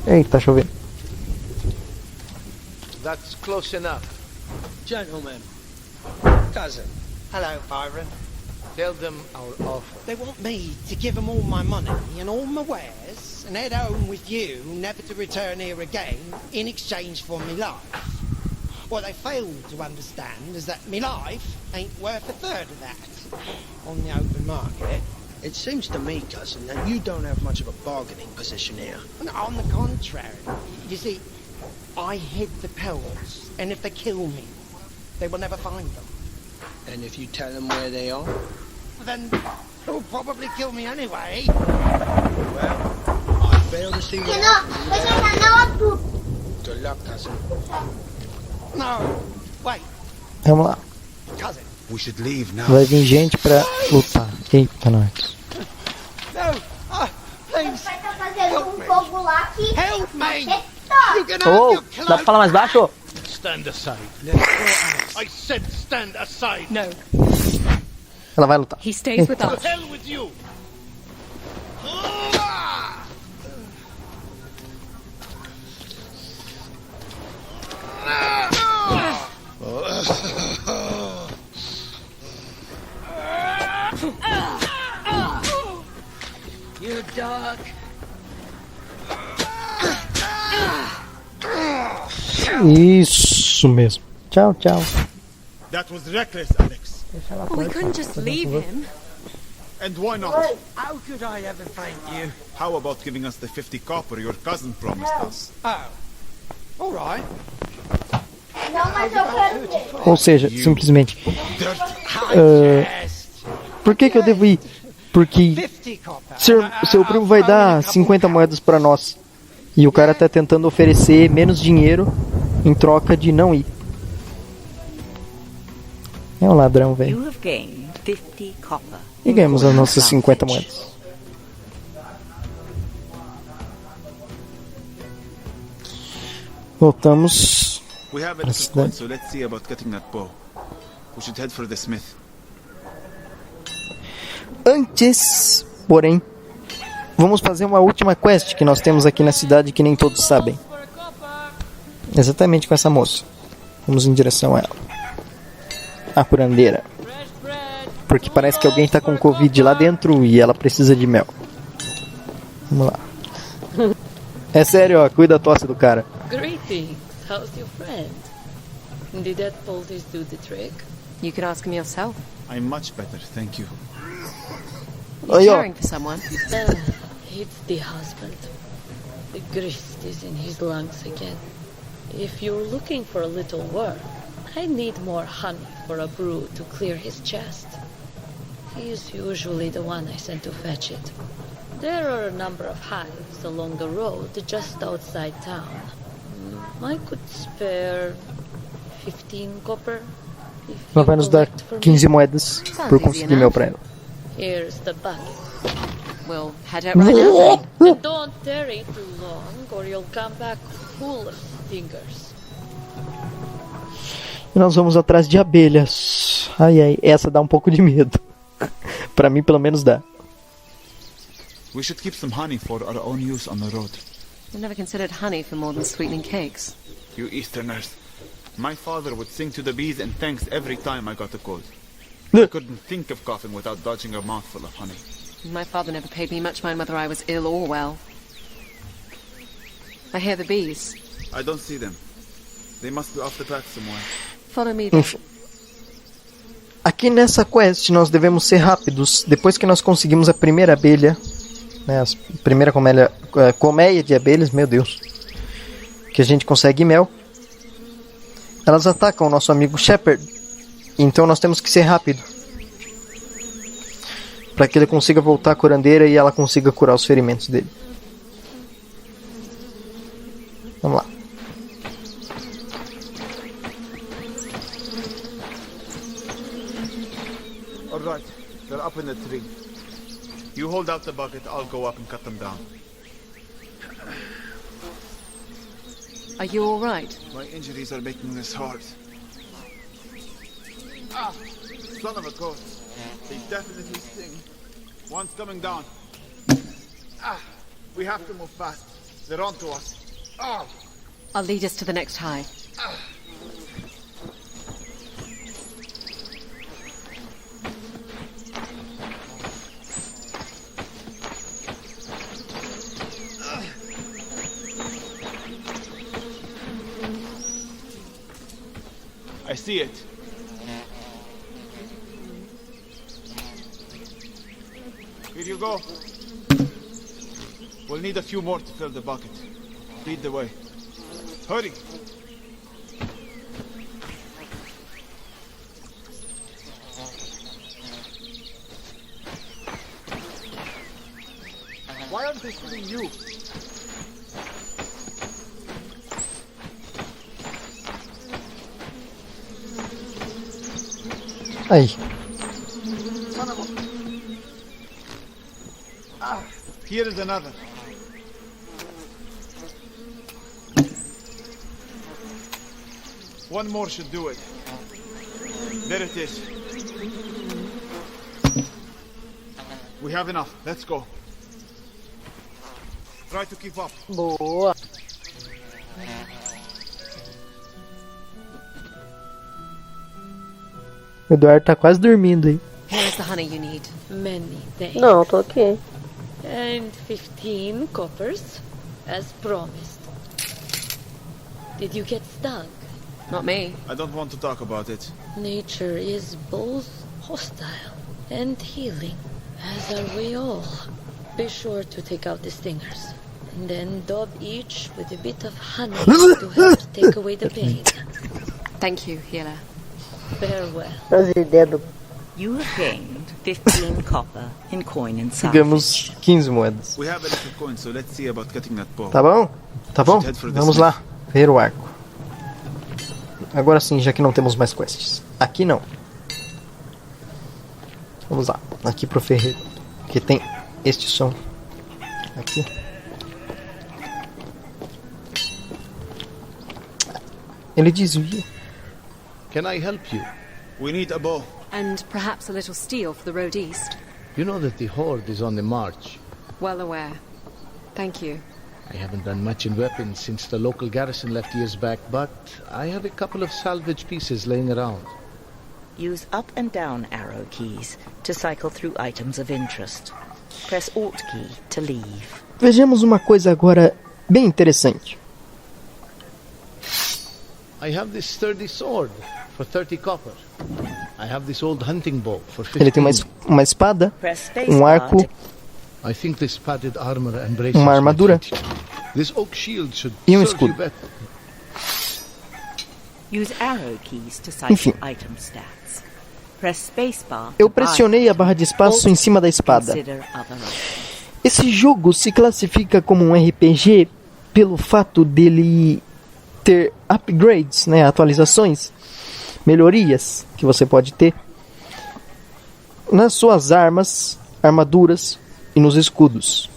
Ei, tá chovendo. That's close enough. Gentlemen. Cousin. Hello, Byron. Tell them our offer. They want me to give them all my money and all my wares and head home with you, never to return here again, in exchange for me life. What they fail to understand is that me life ain't worth a third of that on the open market. It seems to me, cousin, that you don't have much of a bargaining position here. On the contrary. You see, I hid the pearls, and if they kill me, they will never find them. And if you tell them where they are? Then they'll probably kill me anyway. Well, I fail to see what happens. Good luck, cousin. No, wait. Vamos lá. Cousin. We should leave now. Vai vir gente pra lutar. Eita, nós. No, please. Help me. You can have Oh, your dá pra falar mais baixo? Stand aside. I said stand aside. No. Ela vai lutar. He stays with us. To hell with you. You dog. Isso mesmo. Tchau, tchau. That was reckless, Alex. Well, we couldn't just leave him. And why not? How could I ever thank you? How about giving us the 50 copper your cousin promised us? Oh, all right. Ou seja, simplesmente. Por que eu devo ir? Porque seu primo vai dar 50 moedas pra nós. E o cara tá tentando oferecer menos dinheiro em troca de não ir. É um ladrão, velho. You have gained 50 copper. E ganhamos as nossas 50 moedas. Voltamos We have a pra little coin, cidade. so let's see about getting that bow. We should head for the smith. Antes, porém, vamos fazer uma última quest que nós temos aqui na cidade que nem todos sabem. Exatamente com essa moça. Vamos em direção a ela. A curandeira. Porque parece que alguém está com Covid lá dentro e ela precisa de mel. Vamos lá. É sério, ó, cuida da tosse do cara. Greetings. How's your friend? Did that poultice do the trick? You could ask him yourself. I'm much better, thank you. Aí, You're ó. caring for someone. It's the husband. The grist is in his lungs again. If you're looking for a little work, I need more honey for a brew to clear his chest. He's usually the one I send to fetch it. There are a number of hives along the road just outside town. I could spare 15 copper. Ela vai nos dar 15 moedas por conseguir mel pra ela. Here's the bucket. We'll head out right now. And don't tarry too long, or you'll come back full of stingers. E nós vamos atrás de abelhas. Ai, ai, essa dá um pouco de medo. Pra mim, pelo menos dá. We should keep some honey for our own use on the road. I've never considered honey for more than sweetening cakes. You Easterners. My father would sing to the bees and thanks every time I got a cold. I couldn't think of coughing without dodging a mouthful of honey. My father never paid me much mind whether I was ill or well. I hear the bees. I don't see them. They must be off the path somewhere. Follow me then. Aqui nessa quest nós devemos ser rápidos. Depois que nós conseguimos a primeira abelha, né, a primeira colmeia de abelhas, meu Deus, que a gente consegue mel, elas atacam o nosso amigo Shepherd. Então nós temos que ser rápido para que ele consiga voltar à curandeira e ela consiga curar os ferimentos dele. Vamos lá. Alright, they're up in the tree. You hold out the bucket, I'll go up and cut them down. Are you all right? My injuries are making this hard. Ah! Son of a ghost. They definitely sting. One's coming down. Ah! We have to move fast. They're onto us. Ah! I'll lead us to the next hive. Ah! I see it. Here you go. We'll need a few more to fill the bucket. Lead the way. Hurry! Why aren't they killing you? Aí. Ah, here is another. One more should do it. There it is. We have enough. Let's go. Try to keep up. Boa. O Eduardo tá quase dormindo aí. Here's the honey you need. Many thanks. Não, tô aqui. And 15 coppers, as promised. Did you get stung? Not me. I don't want to talk about it. Nature is both hostile and healing, as are we all. Be sure to take out the stingers, and then daub each with a bit of honey to help take away the pain. Thank you, healer. Farewell. As ideias do... You have gained 15 copper in coin and Pegamos 15 moedas. We have a little coin, so let's see about getting that bow. Tá bom? Tá bom? Vamos lá. Ver o arco. Agora sim, já que não temos mais quests. Aqui não. Vamos lá. Aqui pro ferreiro. Que tem este som. Aqui. Ele desvia. Can I help you? We need a bow. And perhaps a little steel for the road east. You know that the Horde is on the march. Well aware. Thank you. I haven't done much in weapons since the local garrison left years back, but I have a couple of salvage pieces laying around. Use up and down arrow keys to cycle through items of interest. Press Alt key to leave. Vejamos uma coisa agora bem interessante. I have this sturdy sword for 30 copper. I have this old hunting bow for 15. Ele tem uma espada, um arco, I think this padded armor embraces uma armadura this oak shield should e um serve you escudo. better. Use arrow keys to cycle Enfim. item stats. Press spacebar. Eu pressionei a barra de espaço em cima da espada. Esse jogo se classifica como um RPG pelo fato dele ter upgrades, né, atualizações, melhorias que você pode ter nas suas armas, armaduras e nos escudos.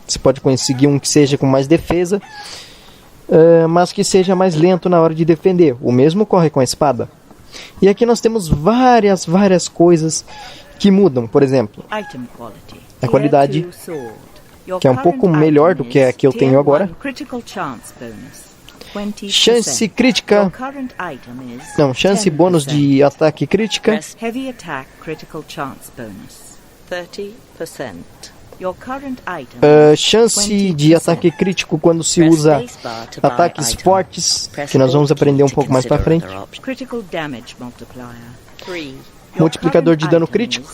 Você pode conseguir um que seja com mais defesa, mas que seja mais lento na hora de defender. O mesmo ocorre com a espada. E aqui nós temos várias coisas que mudam. Por exemplo, a qualidade, que é um pouco melhor do que a que eu tenho agora. Chance crítica. Não, chance bônus de ataque crítica. Chance de ataque crítico quando se usa ataques fortes, que nós vamos aprender um pouco mais para frente. Multiplicador de dano crítico.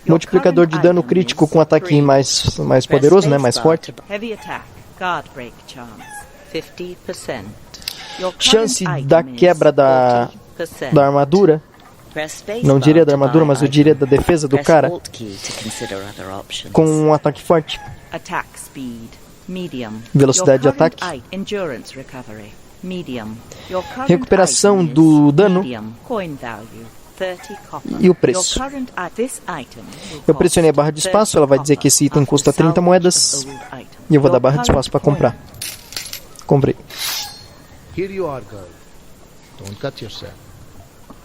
Multiplicador de dano crítico com ataque mais poderoso, né, mais forte. Chance da quebra da armadura. Não diria da armadura, mas eu diria da defesa do cara, com um ataque forte. Velocidade de ataque. Recuperação do dano. E o preço. Eu pressionei a barra de espaço, ela vai dizer que esse item custa 30 moedas. E eu vou dar barra de espaço para comprar. Comprei. Here you are, girl. Don't cut yourself.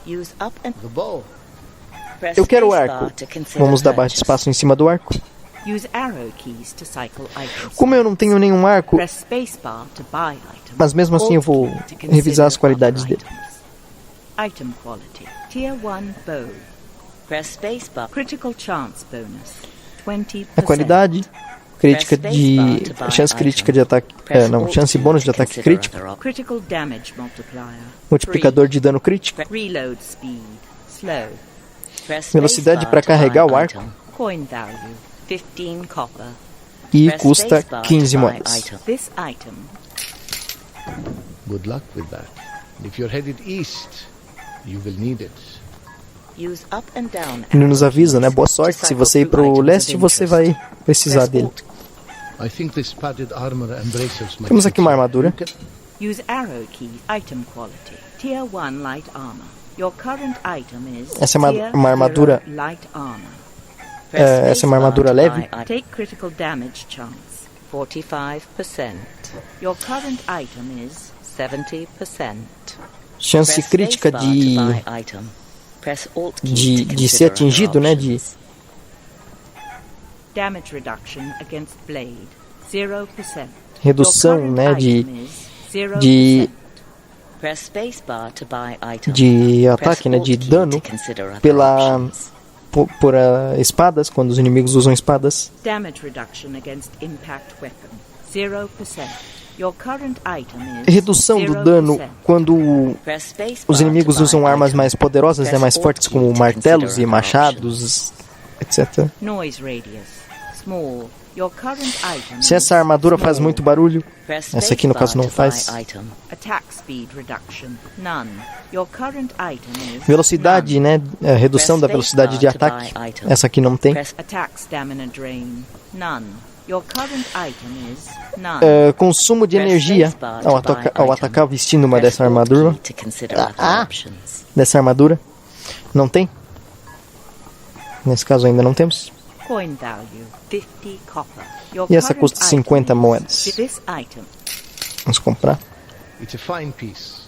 The bow. Eu quero o arco. Vamos dar barra de espaço em cima do arco. Como eu não tenho nenhum arco, mas mesmo assim eu vou revisar as qualidades dele. Item quality. Tier 1 bow. Press spacebar. Critical chance bonus. 20%. A qualidade crítica de chance crítica de ataque, chance bônus de ataque crítico. Critical damage multiplier. Multiplicador de dano crítico. Reload speed. Slow. Velocidade para carregar o arco. Coin value. 15 copper. E custa 15 moedas. This item. Good luck with that. If you're headed east, you will need it. Use up and down. Ele nos avisa, né? Boa sorte. Se você ir pro leste, você vai precisar dele. I think this padded armor embraces my. Temos aqui uma armadura. Use arrow key. Item quality. Tier 1 light armor. Your current item is. Essa é uma armadura. Light armor. Essa é uma armadura leve. Take critical damage chance. 45%. Your current item is 70%. Chance crítica de ser atingido, né? Damage reduction against blade. 0%. Redução, né? De ataque, né? De dano por espadas, quando os inimigos usam espadas. Damage reduction against impact weapon. 0%. Your current item is Redução do dano quando os inimigos usam armas mais poderosas, né, mais fortes, como martelos e machados, etc. Noise radius. Small. Your current item. Se essa armadura faz muito barulho, essa aqui no caso não faz. Attack speed reduction. None. Your current item is Velocidade, né, redução da velocidade de ataque, essa aqui não tem. Attack stamina drain. None. Your current item is none. Consumo de energia ao atacar vestindo uma dessa armadura. Dessa armadura. Não tem? Nesse caso ainda não temos. Coin value 50 copper. E essa custa 50 moedas. Vamos comprar. It's a fine piece.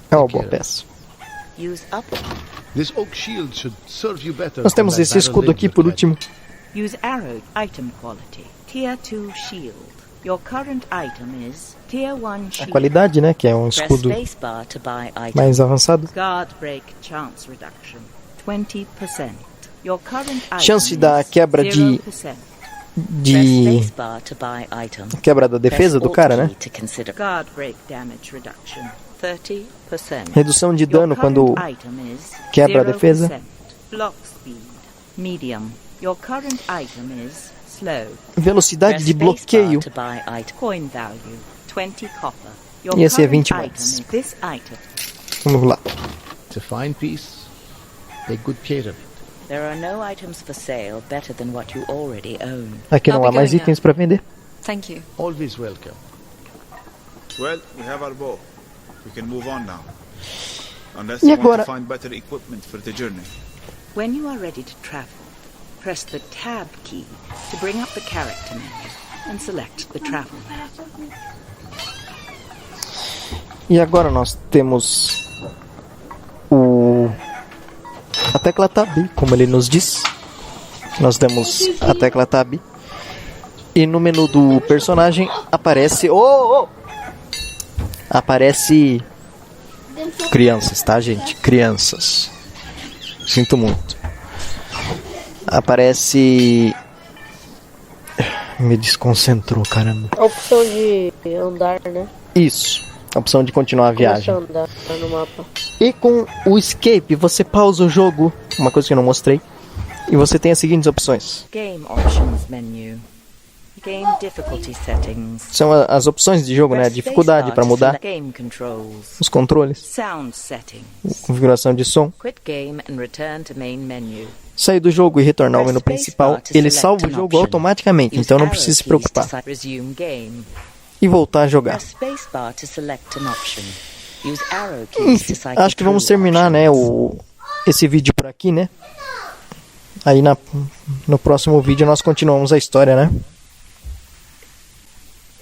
É uma boa peça. Use up. This oak shield should serve you better. Nós temos esse escudo aqui por último. Use arrow item quality. Tier 2 shield. Your current item is Tier 1 shield. A qualidade, né, que é um escudo mais avançado. Guard break chance reduction. 20%. Your current item Chance da quebra de 0%. quebra da defesa do cara, né? Guard break damage reduction 30%. Redução de dano quando quebra a defesa. Block speed medium. Your current item is slow. Velocidade de bloqueio. Coin value 20 copper. E esse é 20 mais. This item. Vamos lá. It's a fine piece. Take good care of it. There are no items for sale better than what you already own. Aqui não há mais itens para vender. Thank you. Always welcome. Well, we have our bow. We can move on now. Unless E you want agora? to find better equipment for the journey. When you are ready to travel, press the Tab key to bring up the character menu and select the travel map. E agora nós temos a tecla Tab, como ele nos diz. Nós temos a tecla Tab. E no menu do personagem aparece... Aparece... Crianças, tá, gente? Crianças. Sinto muito. Aparece... Me desconcentrou, caramba. A opção de andar, né? Isso. A opção de continuar a viagem. Andar no mapa. E com o escape, você pausa o jogo. Uma coisa que eu não mostrei. E você tem as seguintes opções. Game options menu. Game difficulty settings. São as opções de jogo, né? A dificuldade para mudar. Game controls. Os controles. Sound settings. Configuração de som. Quit game and return to main menu. Sair do jogo e retornar ao menu principal. Ele salva o jogo automaticamente, então não precisa se preocupar. E voltar a jogar. Acho que vamos terminar, né, esse vídeo por aqui, né? Aí no próximo vídeo nós continuamos a história, né?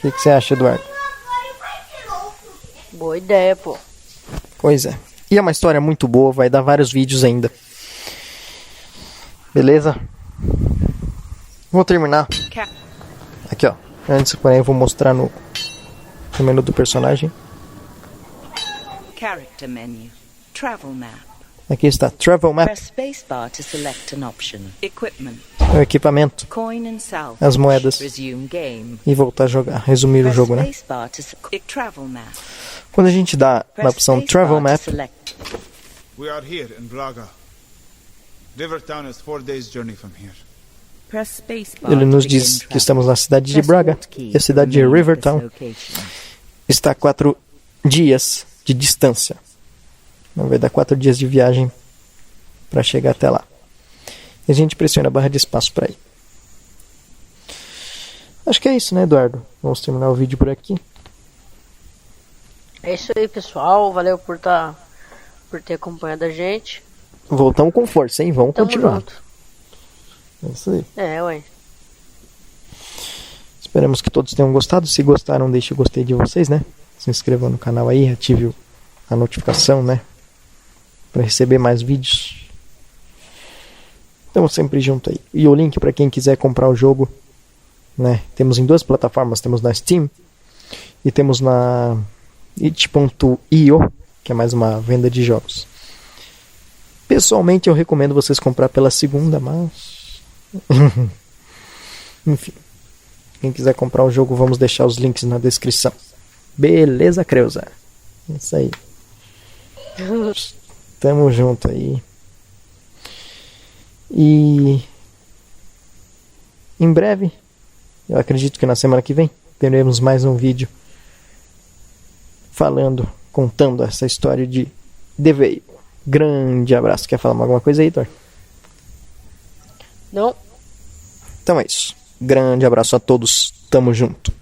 O que você acha, Eduardo? Boa ideia, pô. Pois é. E é uma história muito boa, vai dar vários vídeos ainda. Beleza? Vou terminar. Aqui, ó. Antes, porém, eu vou mostrar no menu do personagem. Character menu. Travel map. Aqui está, Travel Map. Press spacebar to select an option. Equipment. O equipamento. Coin and salvage. As moedas. Resume game. E voltar a jogar. Resumir o jogo, né? Travel map. Quando a gente dá na opção Travel Map, We are here in Braga. Rivertown is 4 days journey from here. Press spacebar ele nos diz que estamos na cidade de Braga. E a cidade de Rivertown está a 4 dias de distância. Vai dar 4 dias de viagem para chegar até lá. E a gente pressiona a barra de espaço para ir. Acho que é isso, né, Eduardo? Vamos terminar o vídeo por aqui. É isso aí, pessoal. Valeu por ter acompanhado a gente. Voltamos com força, hein? Vamos continuar. Junto. É isso aí. É, ué. Esperamos que todos tenham gostado. Se gostaram, deixe o gostei de vocês, né? Se inscrevam no canal aí, ative a notificação, né? Para receber mais vídeos. Estamos sempre junto aí. E o link para quem quiser comprar o jogo, né? Temos em 2 plataformas. Temos na Steam e temos na it.io, que é mais uma venda de jogos. Pessoalmente eu recomendo vocês comprar pela segunda, mas... Enfim. Quem quiser comprar o jogo, vamos deixar os links na descrição. Beleza, Creuza? Isso aí. Tamo junto aí. E em breve, eu acredito que na semana que vem, teremos mais um vídeo contando essa história de The Vale. Grande abraço. Quer falar alguma coisa aí, Heitor? Não. Então é isso. Grande abraço a todos. Tamo junto.